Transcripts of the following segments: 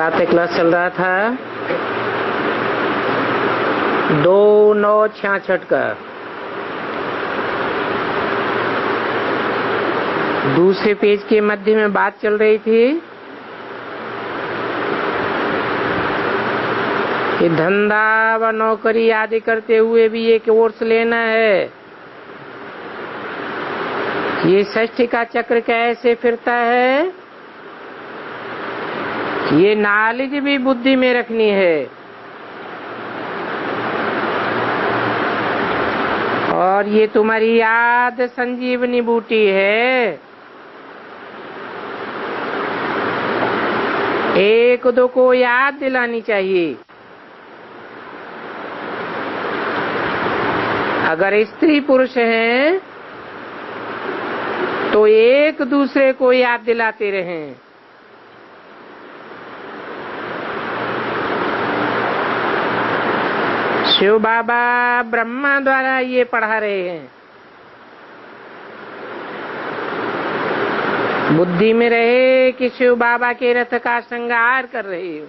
प्रातः क्लास चल रहा था 2/9/66 का। दूसरे पेज के मध्य में बात चल रही थी कि धंधा व नौकरी आदि करते हुए भी ये कोर्स लेना है। ये षष्ठी का चक्र कैसे फिरता है, ये नॉलेज भी बुद्धि में रखनी है। और ये तुम्हारी याद संजीवनी बूटी है। एक दो को याद दिलानी चाहिए। अगर स्त्री पुरुष हैं तो एक दूसरे को याद दिलाते रहें। शिव बाबा ब्रह्मा द्वारा ये पढ़ा रहे हैं। बुद्धि में रहे कि शिव बाबा के रथ का श्रृंगार कर रहे हो।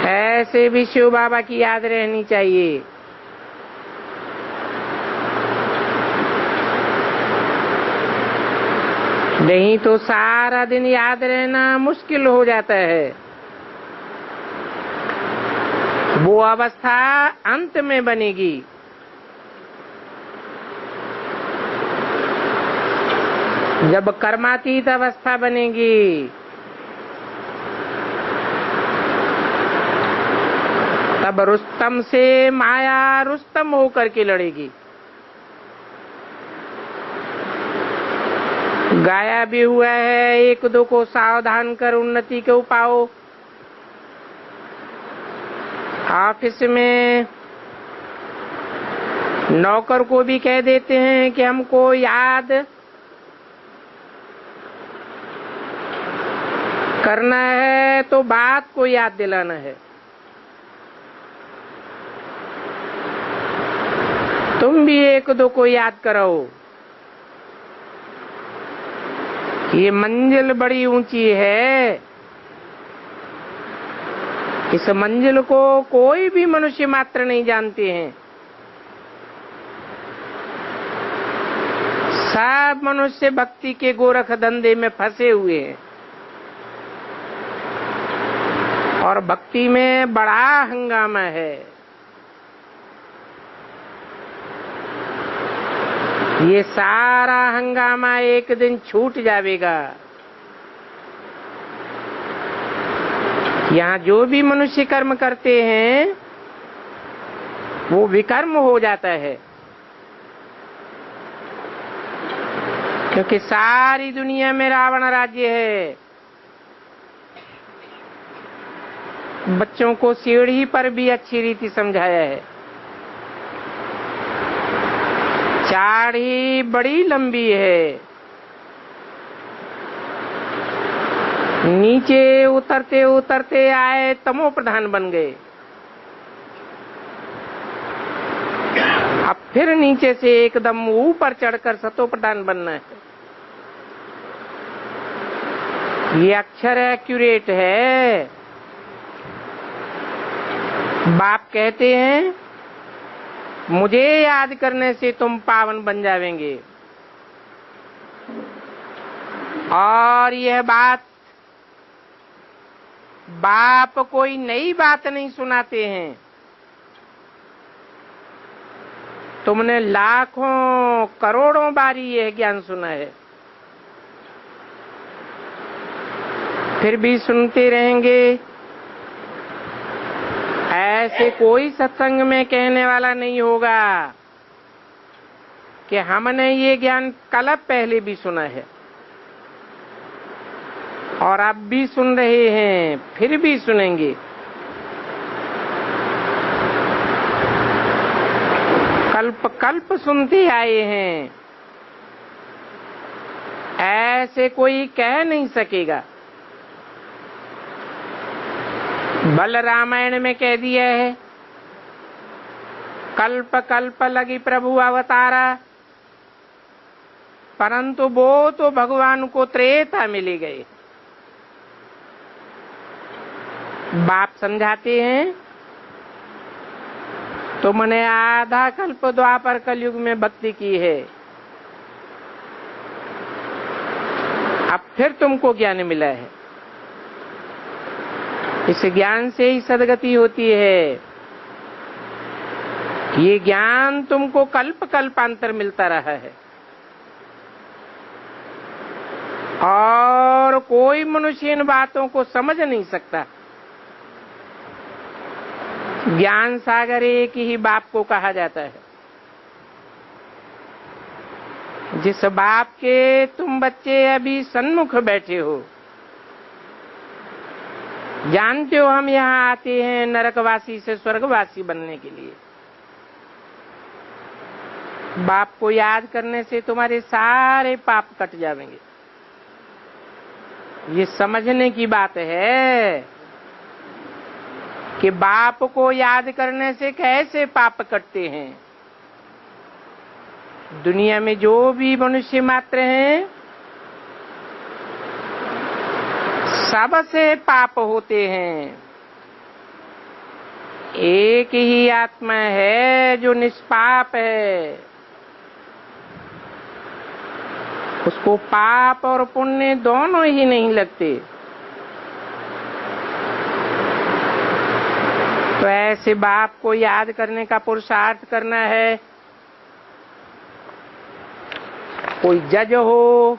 ऐसे भी शिव बाबा की याद रहनी चाहिए। नहीं तो सारा दिन याद रहना मुश्किल हो जाता है। वो अवस्था अंत में बनेगी। जब कर्मातीत अवस्था बनेगी तब रुस्तम से माया रुस्तम होकर के लड़ेगी। गाया भी हुआ है, एक दो को सावधान कर उन्नति के उपाय। ऑफिस में नौकर को भी कह देते हैं कि हमको याद करना है तो बात को याद दिलाना है। तुम भी एक दो को याद कराओ। ये मंजिल बड़ी ऊंची है। इस मंजिल को कोई भी मनुष्य मात्र नहीं जानते हैं। सब मनुष्य भक्ति के गोरख धंधे में फंसे हुए हैं और भक्ति में बड़ा हंगामा है। ये सारा हंगामा एक दिन छूट जाएगा। यहाँ जो भी मनुष्य कर्म करते हैं वो विकर्म हो जाता है, क्योंकि सारी दुनिया में रावण राज्य है। बच्चों को सीढ़ी पर भी अच्छी रीति समझाया है। चाढ़ी बड़ी लंबी है। नीचे उतरते उतरते आए तमो प्रधान बन गए। अब फिर नीचे से एकदम ऊपर चढ़कर सतो प्रधान बनना है। ये अक्षर एक्यूरेट है। बाप कहते हैं मुझे याद करने से तुम पावन बन जावेंगे। और यह बाप कोई नई बात नहीं सुनाते हैं। तुमने लाखों करोड़ों बारी यह ज्ञान सुना है, फिर भी सुनते रहेंगे। ऐसे कोई सत्संग में कहने वाला नहीं होगा कि हमने ये ज्ञान कल पहले भी सुना है और अब भी सुन रहे हैं, फिर भी सुनेंगे। कल्प कल्प सुनते आए हैं, ऐसे कोई कह नहीं सकेगा। बल रामायण में कह दिया है, कल्प कल्प लगी प्रभु अवतारा, परंतु वो तो भगवान को त्रेता में ले गए। बाप समझाते हैं तुमने आधा कल्प द्वापर कलयुग में भक्ति की है, अब फिर तुमको ज्ञान मिला है। इस ज्ञान से ही सदगति होती है। ये ज्ञान तुमको कल्प कल्पांतर मिलता रहा है और कोई मनुष्य इन बातों को समझ नहीं सकता। ज्ञान सागर एक ही बाप को कहा जाता है। जिस बाप के तुम बच्चे अभी सन्मुख बैठे हो, जानते हो हम यहाँ आते हैं नरकवासी से स्वर्गवासी बनने के लिए। बाप को याद करने से तुम्हारे सारे पाप कट जाएंगे। ये समझने की बात है कि बाप को याद करने से कैसे पाप कटते हैं। दुनिया में जो भी मनुष्य मात्र हैं, सबसे पाप होते हैं। एक ही आत्मा है जो निष्पाप है, उसको पाप और पुण्य दोनों ही नहीं लगते। तो ऐसे बाप को याद करने का पुरुषार्थ करना है। कोई जज हो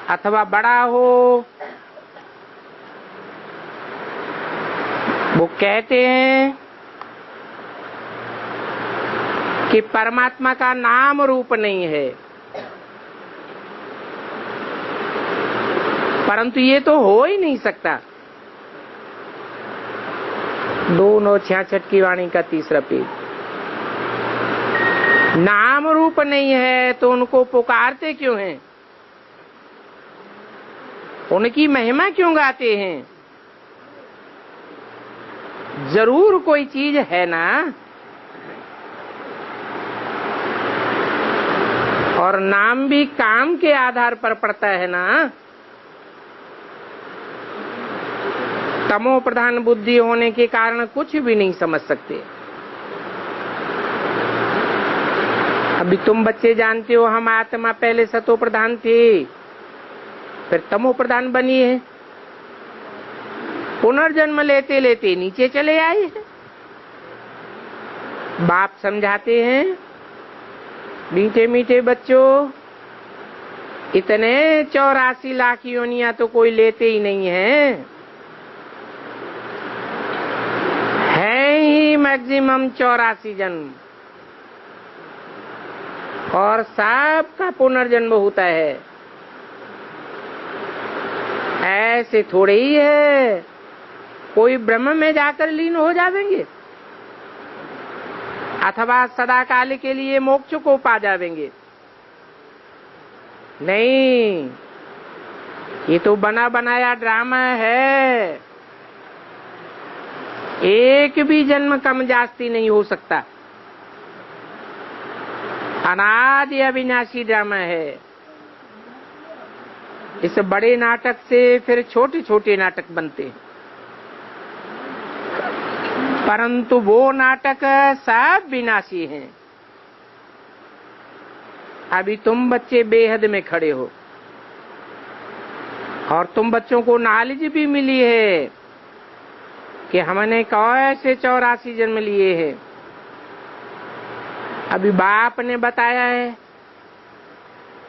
अथवा बड़ा हो, वो कहते हैं कि परमात्मा का नाम रूप नहीं है, परंतु ये तो हो ही नहीं सकता। 2:66 की वाणी का 3रा पेज। नाम रूप नहीं है तो उनको पुकारते क्यों हैं? उनकी महिमा क्यों गाते हैं? जरूर कोई चीज है ना। और नाम भी काम के आधार पर पड़ता है ना। तमो प्रधान बुद्धि होने के कारण कुछ भी नहीं समझ सकते। अभी तुम बच्चे जानते हो, हम आत्मा पहले सतो प्रधान थे, फिर तमो प्रधान बनी है, पुनर्जन्म लेते लेते नीचे चले आए हैं। बाप समझाते हैं, मीठे मीठे बच्चों, इतने 84 लाख योनियां तो कोई लेते ही नहीं है ही मैक्सिमम 84 जन्म, और सबका पुनर्जन्म होता है। ऐसे थोड़े ही है कोई ब्रह्म में जाकर लीन हो जाएंगे अथवा सदा काल के लिए मोक्ष को पा जाएंगे। नहीं, ये तो बना बनाया ड्रामा है। एक भी जन्म कम जास्ती नहीं हो सकता। अनादि अविनाशी ड्रामा है। इस बड़े नाटक से फिर छोटे छोटे नाटक बनते हैं, परंतु वो नाटक सब विनाशी हैं। अभी तुम बच्चे बेहद में खड़े हो और तुम बच्चों को नॉलेज भी मिली है कि हमने कैसे 84 जन्म लिए हैं। अभी बाप ने बताया है,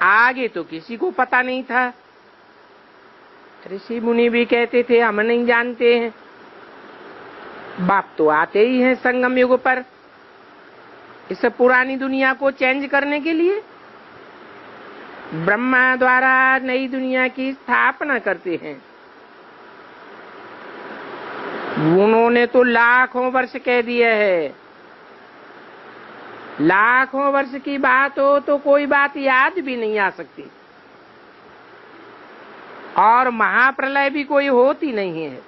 आगे तो किसी को पता नहीं था। ऋषि मुनि भी कहते थे हम नहीं जानते हैं। बाप तो आते ही हैं संगम युग पर इस पुरानी दुनिया को चेंज करने के लिए। ब्रह्मा द्वारा नई दुनिया की स्थापना करते हैं। उन्होंने तो लाखों वर्ष कह दिया है। लाखों वर्ष की बात हो तो कोई बात याद भी नहीं आ सकती, और महाप्रलय भी कोई होती नहीं है।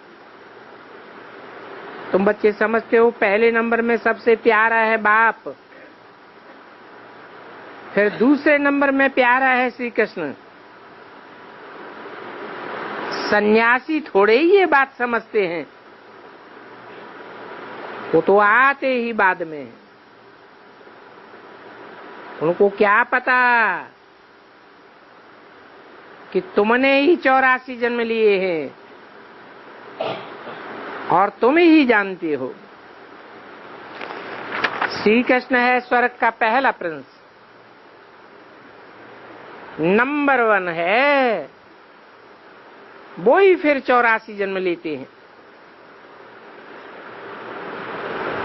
तुम बच्चे समझते हो, पहले नंबर में सबसे प्यारा है बाप। फिर दूसरे नंबर में प्यारा है श्री कृष्ण। सन्यासी थोड़े ही ये बात समझते हैं, वो तो आते ही बाद में। उनको क्या पता कि तुमने ही 84 जन्म लिए हैं और तुम ही जानते हो। श्री कृष्ण है स्वर्ग का पहला प्रिंस, नंबर 1 है, वो ही फिर 84 जन्म लेते हैं।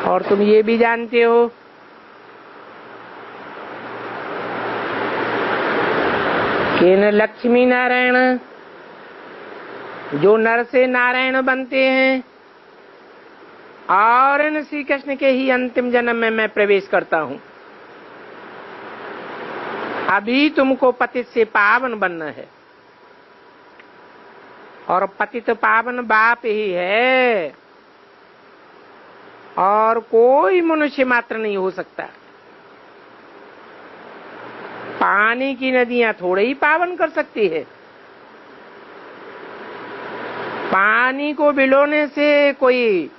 और तुम ये भी जानते हो कि इन लक्ष्मी नारायण जो नर से नारायण बनते हैं और इन श्री कृष्ण के ही अंतिम जन्म में मैं प्रवेश करता हूं। अभी तुमको पतित से पावन बनना है और पतित पावन बाप ही है और कोई मनुष्य मात्र नहीं हो सकता। पानी की नदियां थोड़े ही पावन कर सकती है। पानी को बिलोने से कोई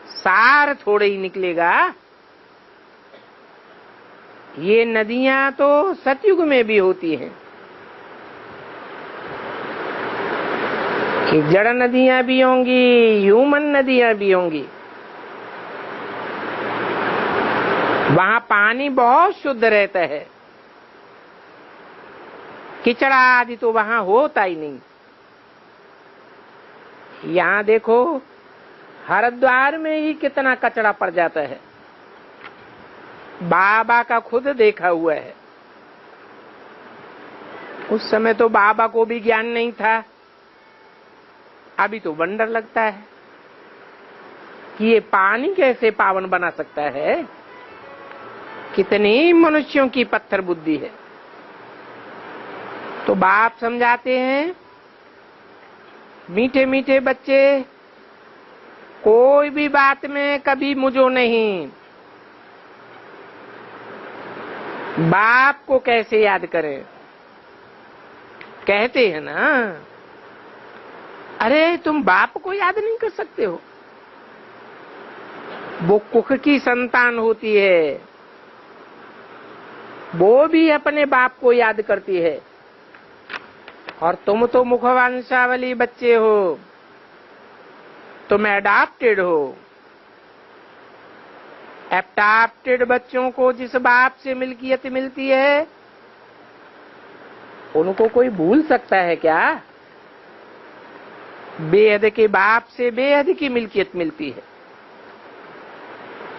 सार थोड़े ही निकलेगा। ये नदियां तो सतयुग में भी होती हैं। जड़ नदियां भी होंगी, ह्यूमन नदियां भी होंगी। वहां पानी बहुत शुद्ध रहता है, किचड़ा आदि तो वहां होता ही नहीं। यहाँ देखो हरिद्वार में ही कितना कचरा पड़ जाता है, बाबा का खुद देखा हुआ है। उस समय तो बाबा को भी ज्ञान नहीं था, अभी तो वंडर लगता है कि ये पानी कैसे पावन बना सकता है। कितनी मनुष्यों की पत्थर बुद्धि है। तो बाप समझाते हैं, मीठे मीठे बच्चे कोई भी बात में कभी मुझो नहीं। बाप को कैसे याद करें? कहते हैं ना, अरे तुम बाप को याद नहीं कर सकते हो। वो कुख की संतान होती है, वो भी अपने बाप को याद करती है। और तुम तो मुखवंशावली बच्चे हो, तुम एडाप्टेड हो। एडाप्टेड बच्चों को जिस बाप से मिल्कियत मिलती है, उनको कोई भूल सकता है क्या? बेहद के बाप से बेहद की मिल्कियत मिलती है,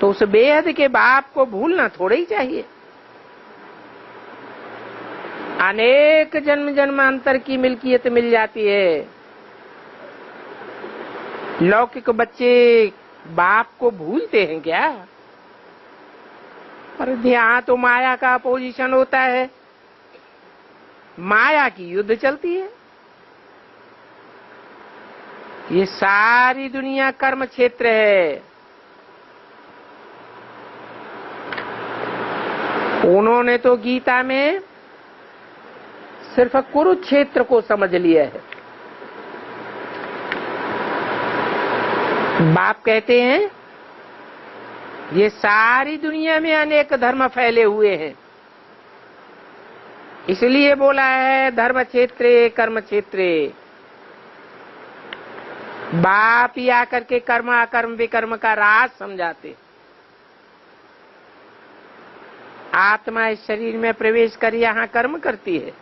तो उस बेहद के बाप को भूलना थोड़ा ही चाहिए। अनेक जन्म जन्मांतर की मिल्कियत मिल जाती है। लौकिक बच्चे बाप को भूलते हैं क्या? पर यहाँ तो माया का अपोजिशन होता है, माया की युद्ध चलती है। ये सारी दुनिया कर्म क्षेत्र है। उन्होंने तो गीता में सिर्फ कुरुक्षेत्र को समझ लिया है। बाप कहते हैं ये सारी दुनिया में अनेक धर्म फैले हुए हैं, इसलिए बोला है धर्म क्षेत्रे कर्म क्षेत्रे। बाप ही आकर के कर्म अकर्म विकर्म का राज समझाते। आत्मा इस शरीर में प्रवेश कर यहाँ कर्म करती है,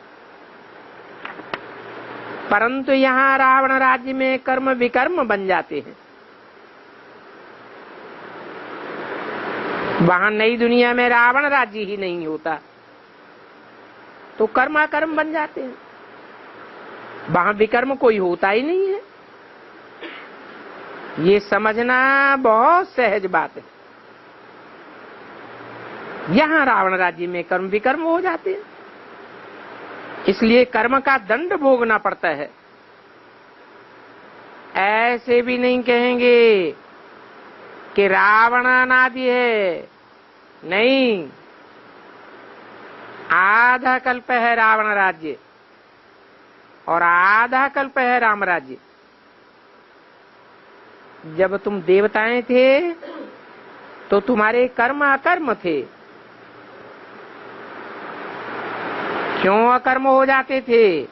परंतु यहाँ रावण राज्य में कर्म विकर्म बन जाते हैं। वहां नई दुनिया में रावण राज्य ही नहीं होता, तो कर्म अकर्म बन जाते हैं। वहां विकर्म कोई होता ही नहीं है। ये समझना बहुत सहज बात है। यहाँ रावण राज्य में कर्म विकर्म हो जाते हैं, इसलिए कर्म का दंड भोगना पड़ता है। ऐसे भी नहीं कहेंगे कि रावण अनादि है, नहीं, आधा कल्प है रावण राज्य और आधा कल्प है राम राज्य। जब तुम देवताएं थे तो तुम्हारे कर्म अकर्म थे। क्यों अकर्म हो जाते थे?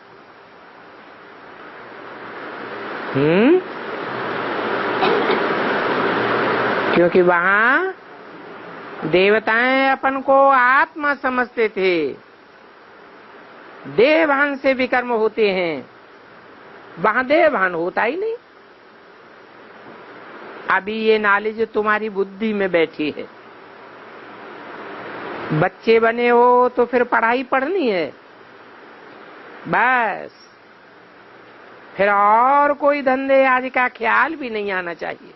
क्योंकि वहां देवताएं अपन को आत्मा समझते थे। देवभान से विकर्म होते हैं, वहां देवभान होता ही नहीं। अभी ये नॉलेज तुम्हारी बुद्धि में बैठी है। बच्चे बने हो तो फिर पढ़ाई पढ़नी है बस, फिर और कोई धंधे आज का ख्याल भी नहीं आना चाहिए।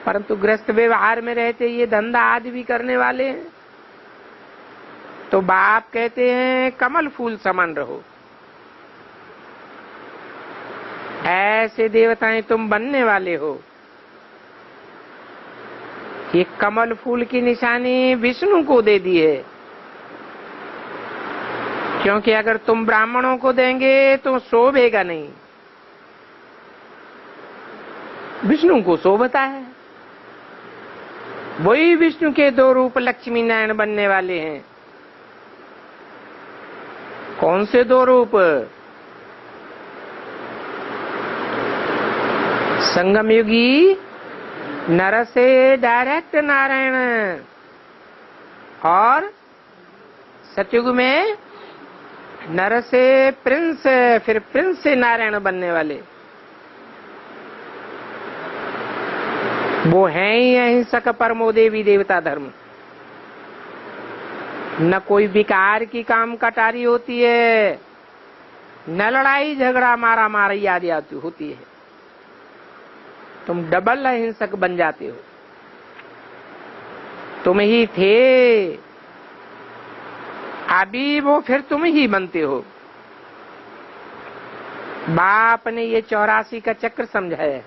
परंतु गृहस्थ व्यवहार में रहते ये धंधा आज भी करने वाले हैं। तो बाप कहते हैं कमल फूल समान रहो। ऐसे देवताएं तुम बनने वाले हो। ये कमल फूल की निशानी विष्णु को दे दी है, क्योंकि अगर तुम ब्राह्मणों को देंगे तो शोभेगा नहीं, विष्णु को शोभता है। वही विष्णु के दो रूप लक्ष्मी नारायण बनने वाले हैं। कौन से दो रूप? संगम युगी नर से डायरेक्ट नारायण और सतयुग में नर से प्रिंस, फिर प्रिंस से नारायण बनने वाले वो हैं ही अहिंसक परमो देवी देवता धर्म। न कोई विकार की काम कटारी होती है, न लड़ाई झगड़ा मारा मारी आदि होती है। तुम डबल अहिंसक बन जाते हो। तुम ही थे, अभी वो फिर तुम ही बनते हो। बाप ने ये 84 का चक्र समझाया,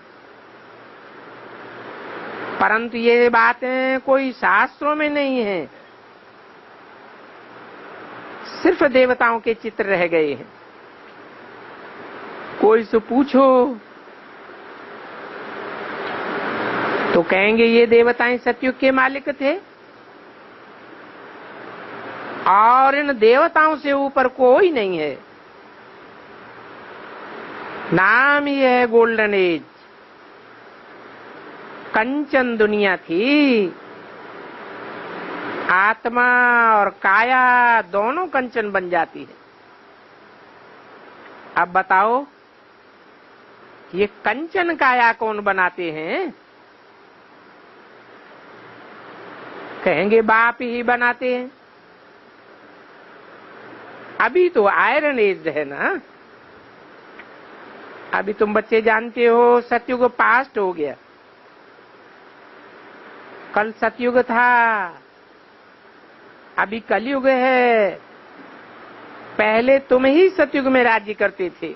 परंतु ये बातें कोई शास्त्रों में नहीं है, सिर्फ देवताओं के चित्र रह गए हैं। कोई से पूछो तो कहेंगे ये देवताएं सतयुग के मालिक थे और इन देवताओं से ऊपर कोई नहीं है। नाम ही है गोल्डन एज। कंचन दुनिया थी, आत्मा और काया दोनों कंचन बन जाती है। अब बताओ ये कंचन काया कौन बनाते हैं? कहेंगे बाप ही बनाते हैं। अभी तो आयरन एज है ना। अभी तुम बच्चे जानते हो सतयुग पास्ट हो गया, कल सतयुग था, अभी कलयुग है। पहले तुम ही सतयुग में राज्य करते थे।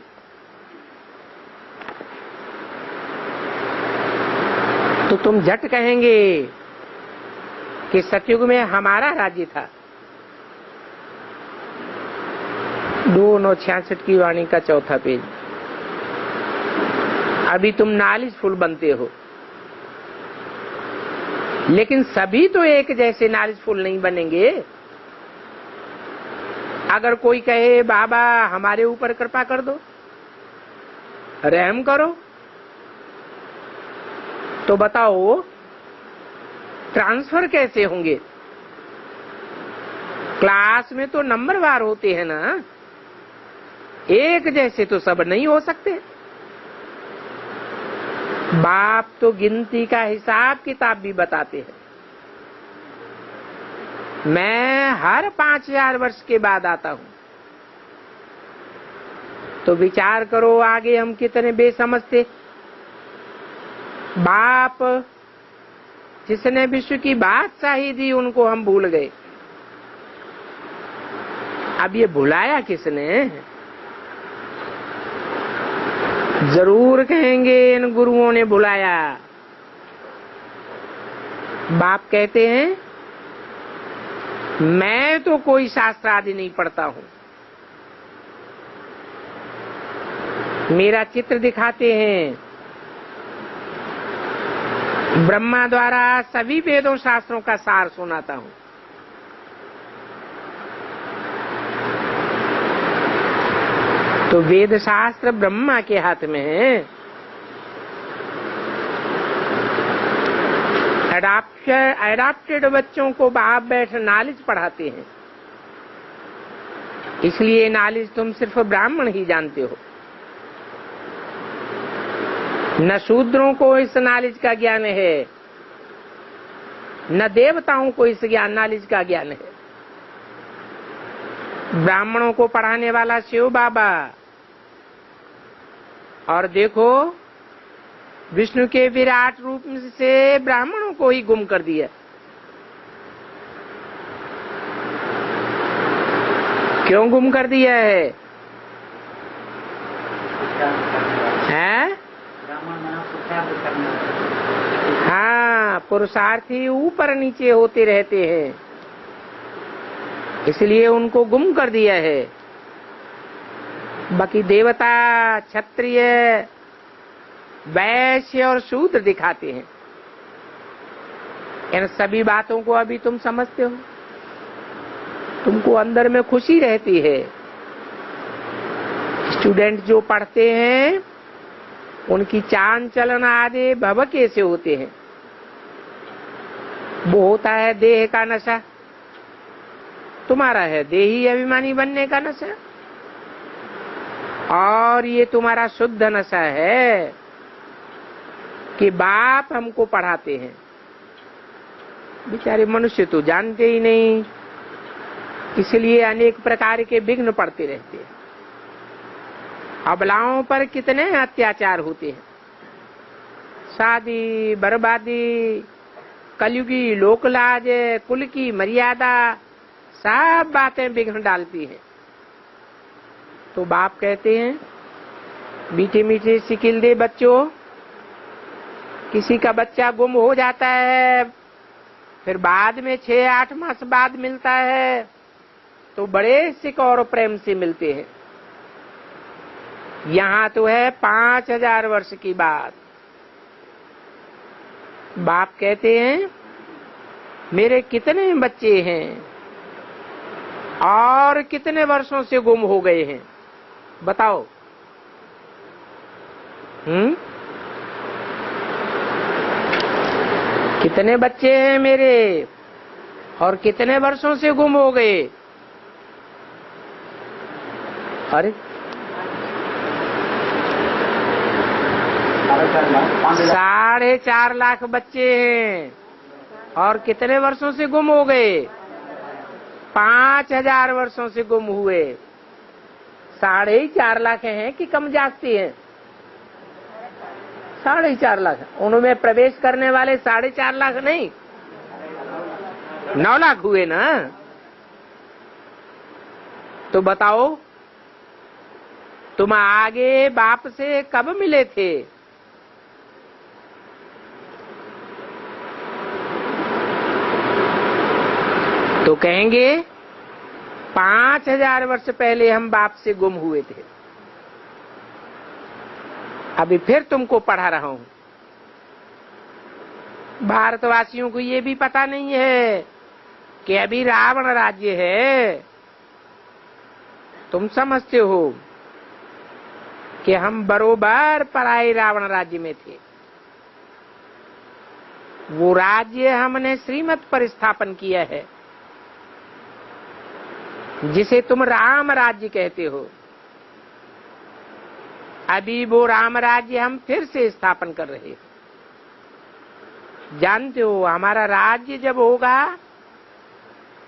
तो तुम झट कहेंगे कि सतयुग में हमारा राज्य था। 2/9/66 की वाणी का 4था पेज। अभी तुम नॉलेजफुल बनते हो, लेकिन सभी तो एक जैसे नॉलेजफुल नहीं बनेंगे। अगर कोई कहे बाबा हमारे ऊपर कृपा कर दो, रहम करो, तो बताओ ट्रांसफर कैसे होंगे? क्लास में तो नंबरवार होते हैं ना, एक जैसे तो सब नहीं हो सकते। बाप तो गिनती का हिसाब किताब भी बताते हैं। मैं हर 5000 वर्ष के बाद आता हूं। तो विचार करो आगे हम कितने बेसमझ थे। बाप जिसने विश्व की बादशाही दी उनको हम भूल गए। अब ये भुलाया किसने? जरूर कहेंगे इन गुरुओं ने भुलाया। बाप कहते हैं मैं तो कोई शास्त्र आदि नहीं पढ़ता हूं, मेरा चित्र दिखाते हैं। ब्रह्मा द्वारा सभी वेदों शास्त्रों का सार सुनाता हूं। तो वेद शास्त्र ब्रह्मा के हाथ में है। एडाप्टेड बच्चों को बाप बैठ नॉलेज पढ़ाते हैं, इसलिए नॉलेज तुम सिर्फ ब्राह्मण ही जानते हो। न शूद्रों को इस नॉलेज का ज्ञान है, न देवताओं को इस नॉलेज का ज्ञान है। ब्राह्मणों को पढ़ाने वाला शिव बाबा, और देखो विष्णु के विराट रूप से ब्राह्मणों को ही गुम कर दिया। क्यों गुम कर दिया है? हाँ, पुरुषार्थी ऊपर नीचे होते रहते हैं, इसलिए उनको गुम कर दिया है। बाकी देवता, क्षत्रिय, वैश्य और शूद्र दिखाते हैं। इन सभी बातों को अभी तुम समझते हो, तुमको अंदर में खुशी रहती है। स्टूडेंट जो पढ़ते हैं उनकी चाल चलन आदि भवके से होते हैं। वो होता है देह का नशा, तुम्हारा है देही अभिमानी बनने का नशा, और ये तुम्हारा शुद्ध नशा है कि बाप हमको पढ़ाते हैं। बेचारे मनुष्य तो जानते ही नहीं, इसलिए अनेक प्रकार के विघ्न पड़ते रहते हैं। अबलाओं पर कितने अत्याचार होते हैं, शादी, बर्बादी, कलयुगी लोकलाज, कुल की मर्यादा, सब बातें विघ्न डालती हैं। तो बाप कहते हैं मीठे मीठे सिकिल दे बच्चों। किसी का बच्चा गुम हो जाता है, फिर बाद में 6-8 मास बाद मिलता है, तो बड़े सिक और प्रेम से मिलते हैं। यहाँ तो है 5000 वर्ष की बात। बाप कहते हैं मेरे कितने बच्चे हैं और कितने वर्षों से गुम हो गए हैं, बताओ। कितने बच्चे हैं मेरे और कितने वर्षों से गुम हो गए? अरे 4.5 लाख बच्चे हैं और कितने वर्षों से गुम हो गए? 5000 वर्षों से गुम हुए। 4.5 लाख हैं कि कम जागती हैं? 4.5 लाख। उनमें प्रवेश करने वाले 4.5 लाख नहीं, 9 लाख हुए ना। तो बताओ तुम आगे बाप से कब मिले थे? तो कहेंगे 5000 वर्ष पहले हम बाप से गुम हुए थे। अभी फिर तुमको पढ़ा रहा हूं। भारतवासियों को ये भी पता नहीं है कि अभी रावण राज्य है। तुम समझते हो कि हम बरोबर पराए रावण राज्य में थे। वो राज्य हमने श्रीमत पर स्थापन किया है, जिसे तुम राम राज्य कहते हो। अभी वो राम राज्य हम फिर से स्थापन कर रहे हैं। जानते हो हमारा राज्य जब होगा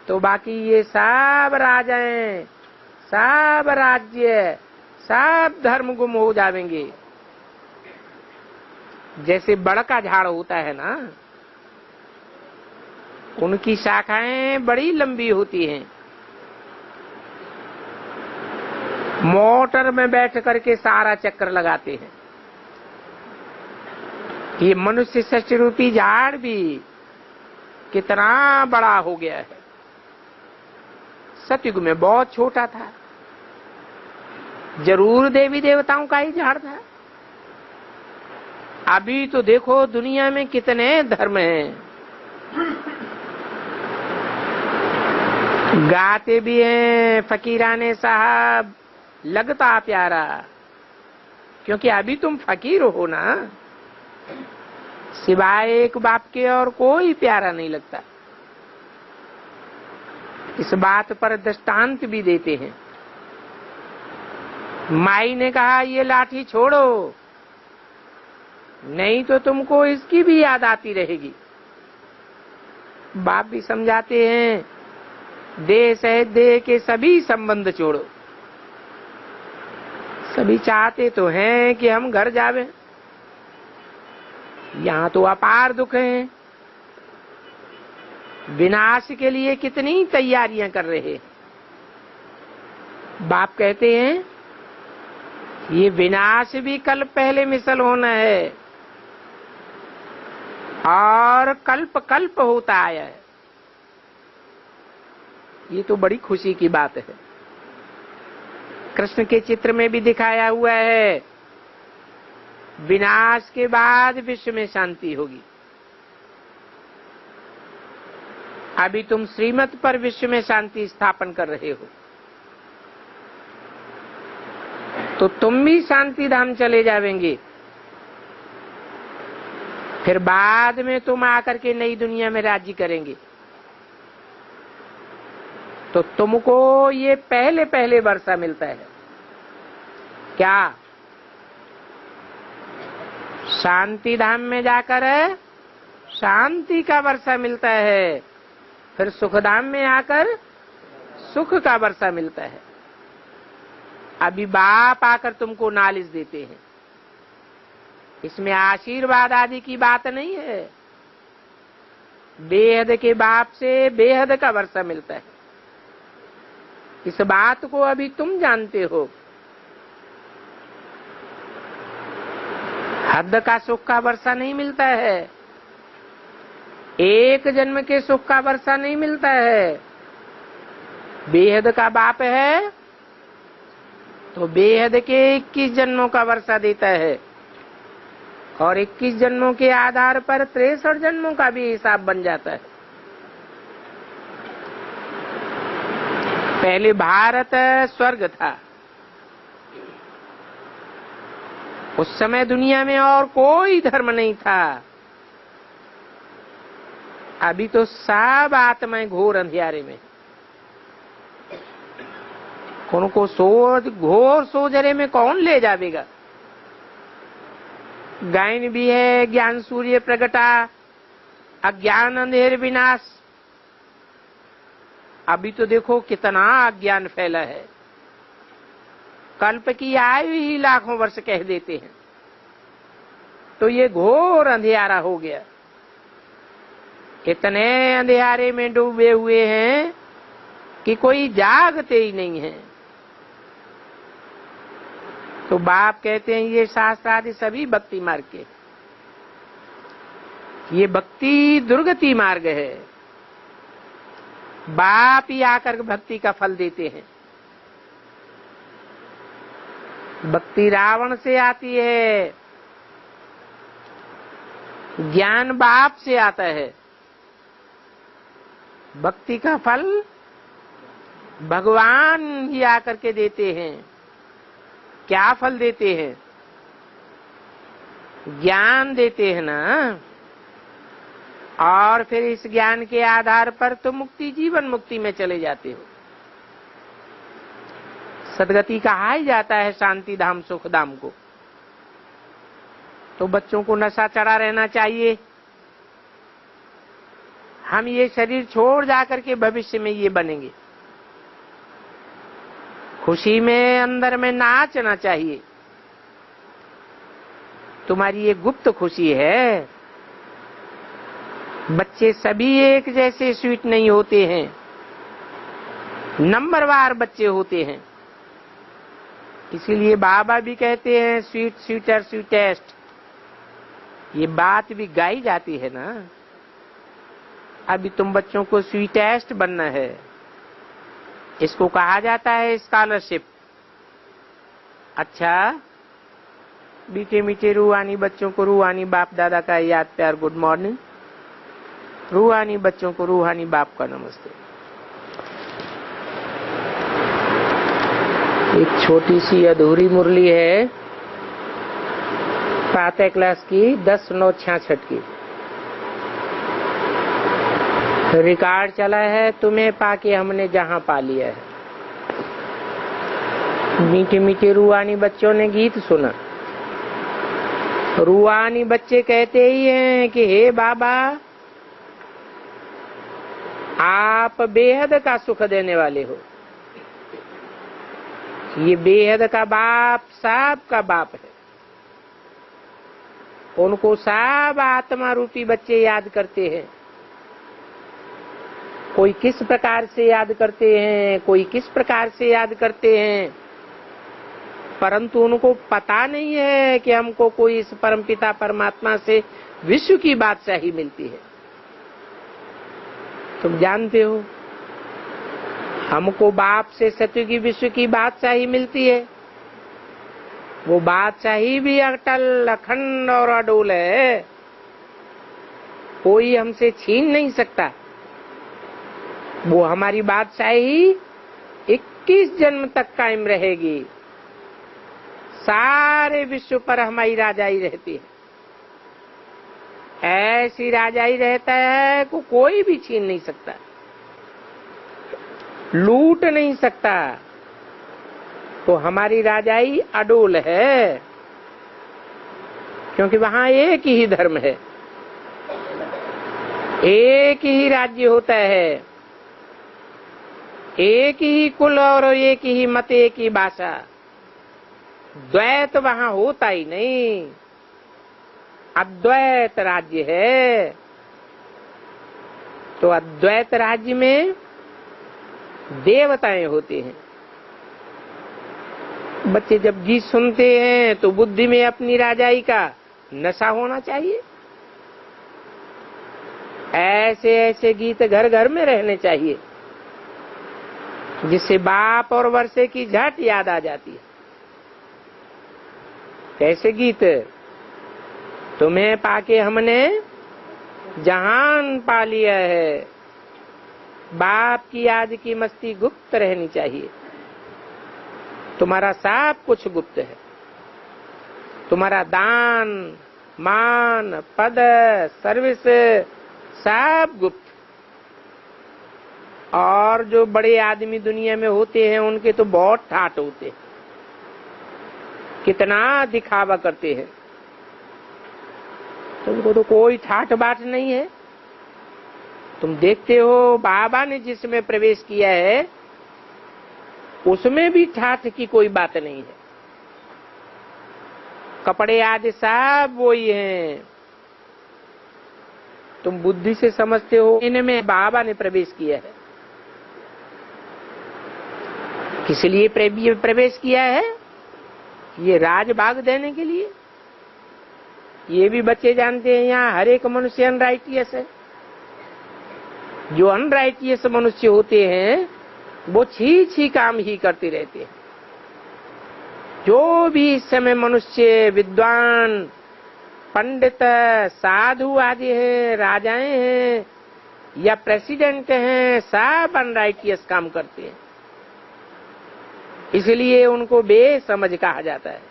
तो बाकी ये सब राजाएं, सब राज्य, सब धर्म गुम हो जाएंगे। जैसे बड़ का झाड़ होता है ना, उनकी शाखाएं बड़ी लंबी होती हैं। मोटर में बैठ करके सारा चक्कर लगाते हैं। ये मनुष्य सच रूपी झाड़ भी कितना बड़ा हो गया है। सतयुग में बहुत छोटा था, जरूर देवी देवताओं का ही झाड़ था। अभी तो देखो दुनिया में कितने धर्म हैं, गाते भी हैं फकीराने साहब लगता प्यारा, क्योंकि अभी तुम फकीर हो ना, सिवाय एक बाप के और कोई प्यारा नहीं लगता। इस बात पर दृष्टांत भी देते हैं। माई ने कहा ये लाठी छोड़ो, नहीं तो तुमको इसकी भी याद आती रहेगी। बाप भी समझाते हैं, देह सहित देह के सभी संबंध छोड़ो। सभी चाहते तो हैं कि हम घर जावें, यहाँ तो अपार दुख है, विनाश के लिए कितनी तैयारियां कर रहे हैं। बाप कहते हैं ये विनाश भी कल्प पहले मिसल होना है और कल्प कल्प होता आया है। ये तो बड़ी खुशी की बात है। कृष्ण के चित्र में भी दिखाया हुआ है, विनाश के बाद विश्व में शांति होगी। अभी तुम श्रीमत पर विश्व में शांति स्थापन कर रहे हो, तो तुम भी शांति धाम चले जावेंगे। फिर बाद में तुम आकर के नई दुनिया में राज्य करेंगे, तो तुमको ये पहले पहले वर्षा मिलता है। क्या? शांति धाम में जाकर शांति का वर्षा मिलता है, फिर सुखधाम में आकर सुख का वर्षा मिलता है। अभी बाप आकर तुमको नॉलेज देते हैं, इसमें आशीर्वाद आदि की बात नहीं है। बेहद के बाप से बेहद का वर्षा मिलता है। इस बात को अभी तुम जानते हो। हद का सुख का वर्षा नहीं मिलता है, एक जन्म के सुख का वर्षा नहीं मिलता है। बेहद का बाप है तो बेहद के 21 जन्मों का वर्षा देता है, और 21 जन्मों के आधार पर 63 जन्मों का भी हिसाब बन जाता है। पहले भारत स्वर्ग था, उस समय दुनिया में और कोई धर्म नहीं था। अभी तो सब आत्माएं घोर अंधियारे में, उनको घोर सोजरे में कौन ले जावेगा। गायन भी है, ज्ञान सूर्य प्रगटा, अज्ञान अंधेर विनाश। अभी तो देखो कितना अज्ञान फैला है, कल्प की आयु ही लाखों वर्ष कह देते हैं, तो ये घोर अंधियारा हो गया। इतने अंधियारे में डूबे हुए हैं कि कोई जागते ही नहीं है। तो बाप कहते हैं ये शास्त्र आदि सभी भक्ति मार्ग के, ये भक्ति दुर्गति मार्ग है। बाप ही आकर भक्ति का फल देते हैं। भक्ति रावण से आती है, ज्ञान बाप से आता है। भक्ति का फल भगवान ही आकर के देते हैं। क्या फल देते हैं? ज्ञान देते हैं ना, और फिर इस ज्ञान के आधार पर तुम मुक्ति जीवन मुक्ति में चले जाते हो। सदगति कहा ही जाता है शांति धाम सुख धाम को। तो बच्चों को नशा चढ़ा रहना चाहिए। हम ये शरीर छोड़ जाकर के भविष्य में ये बनेंगे। खुशी में अंदर में नाचना चाहिए। तुम्हारी ये गुप्त खुशी है। बच्चे सभी एक जैसे स्वीट नहीं होते हैं, नंबरवार बच्चे होते हैं। इसीलिए बाबा भी कहते हैं स्वीट स्वीटर स्वीटेस्ट। ये बात भी गाई जाती है ना। अभी तुम बच्चों को स्वीटेस्ट बनना है, इसको कहा जाता है स्कॉलरशिप। अच्छा, मीठे मीठे रूहानी बच्चों को रूहानी बाप दादा का याद प्यार गुड मॉर्निंग, रूहानी बच्चों को रूहानी बाप का नमस्ते। एक छोटी सी अधूरी मुरली है प्रातः क्लास की 10/9/66 की। रिकॉर्ड चला है, तुम्हें पाके हमने जहां पा लिया है। मीठे मीठे रूहानी बच्चों ने गीत सुना। रूहानी बच्चे कहते ही हैं कि हे बाबा, आप बेहद का सुख देने वाले हो। ये बेहद का बाप साहब का बाप है। उनको सब आत्मा रूपी बच्चे याद करते हैं। कोई किस प्रकार से याद करते हैं, कोई किस प्रकार से याद करते हैं, परंतु उनको पता नहीं है कि हमको कोई इस परमपिता परमात्मा से विश्व की बादशाही मिलती है। तुम जानते हो, हमको बाप से सत्य की विश्व की बादशाही मिलती है। वो बादशाही भी अटल अखंड और अडोल है, कोई हमसे छीन नहीं सकता। वो हमारी बादशाही 21 जन्म तक कायम रहेगी। सारे विश्व पर हमारी राजाई रहती है। ऐसी राजाई रहता है को कोई भी छीन नहीं सकता, लूट नहीं सकता। तो हमारी राजाई अडोल है, क्योंकि वहां एक ही धर्म है, एक ही राज्य होता है, एक ही कुल और एक ही मत, एक ही भाषा। द्वैत वहां होता ही नहीं, अद्वैत राज्य है। तो अद्वैत राज्य में देवताएं होते हैं। बच्चे जब गीत सुनते हैं तो बुद्धि में अपनी राजाई का नशा होना चाहिए। ऐसे ऐसे गीत घर घर में रहने चाहिए, जिससे बाप और वर्षे की झट याद आ जाती है। कैसे गीत? तुम्हें पाके हमने जहान पा लिया है। बाप की याद की मस्ती गुप्त रहनी चाहिए। तुम्हारा सब कुछ गुप्त है। तुम्हारा दान, मान, पद, सर्विस सब गुप्त। और जो बड़े आदमी दुनिया में होते हैं उनके तो बहुत ठाट होते हैं, कितना दिखावा करते हैं। तुमको तो कोई ठाट बाट नहीं है। तुम देखते हो बाबा ने जिसमें प्रवेश किया है उसमें भी ठाठ की कोई बात नहीं है। कपड़े आदि सब वही हैं। तुम बुद्धि से समझते हो इनमें बाबा ने प्रवेश किया है। किस लिए प्रवेश किया है? ये राजभाग देने के लिए। ये भी बच्चे जानते हैं, यहाँ हर एक मनुष्य अनराइटियस है। जो अनराइटियस मनुष्य होते हैं वो छी छी काम ही करते रहते हैं। जो भी इस समय मनुष्य विद्वान, पंडित, साधु आदि हैं, राजाएं हैं या प्रेसिडेंट हैं, सब अनराइटियस काम करते हैं। इसलिए उनको बेसमझ कहा जाता है।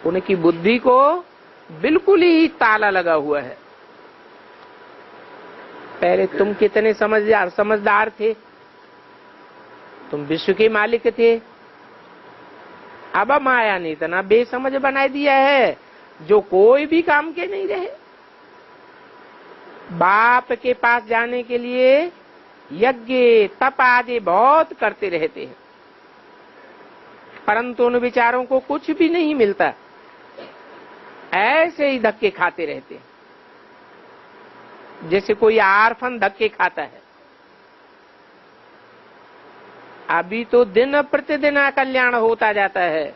उनकी बुद्धि को बिल्कुल ही ताला लगा हुआ है। पहले तुम कितने समझदार थे, तुम विश्व के मालिक थे। अब माया ने इतना बेसमझ बना दिया है जो कोई भी काम के नहीं रहे। बाप के पास जाने के लिए यज्ञ तप आदि बहुत करते रहते हैं, परंतु उन विचारों को कुछ भी नहीं मिलता। ऐसे ही धक्के खाते रहते हैं, जैसे कोई आरफन धक्के खाता है। अभी तो दिन प्रतिदिन कल्याण होता जाता है।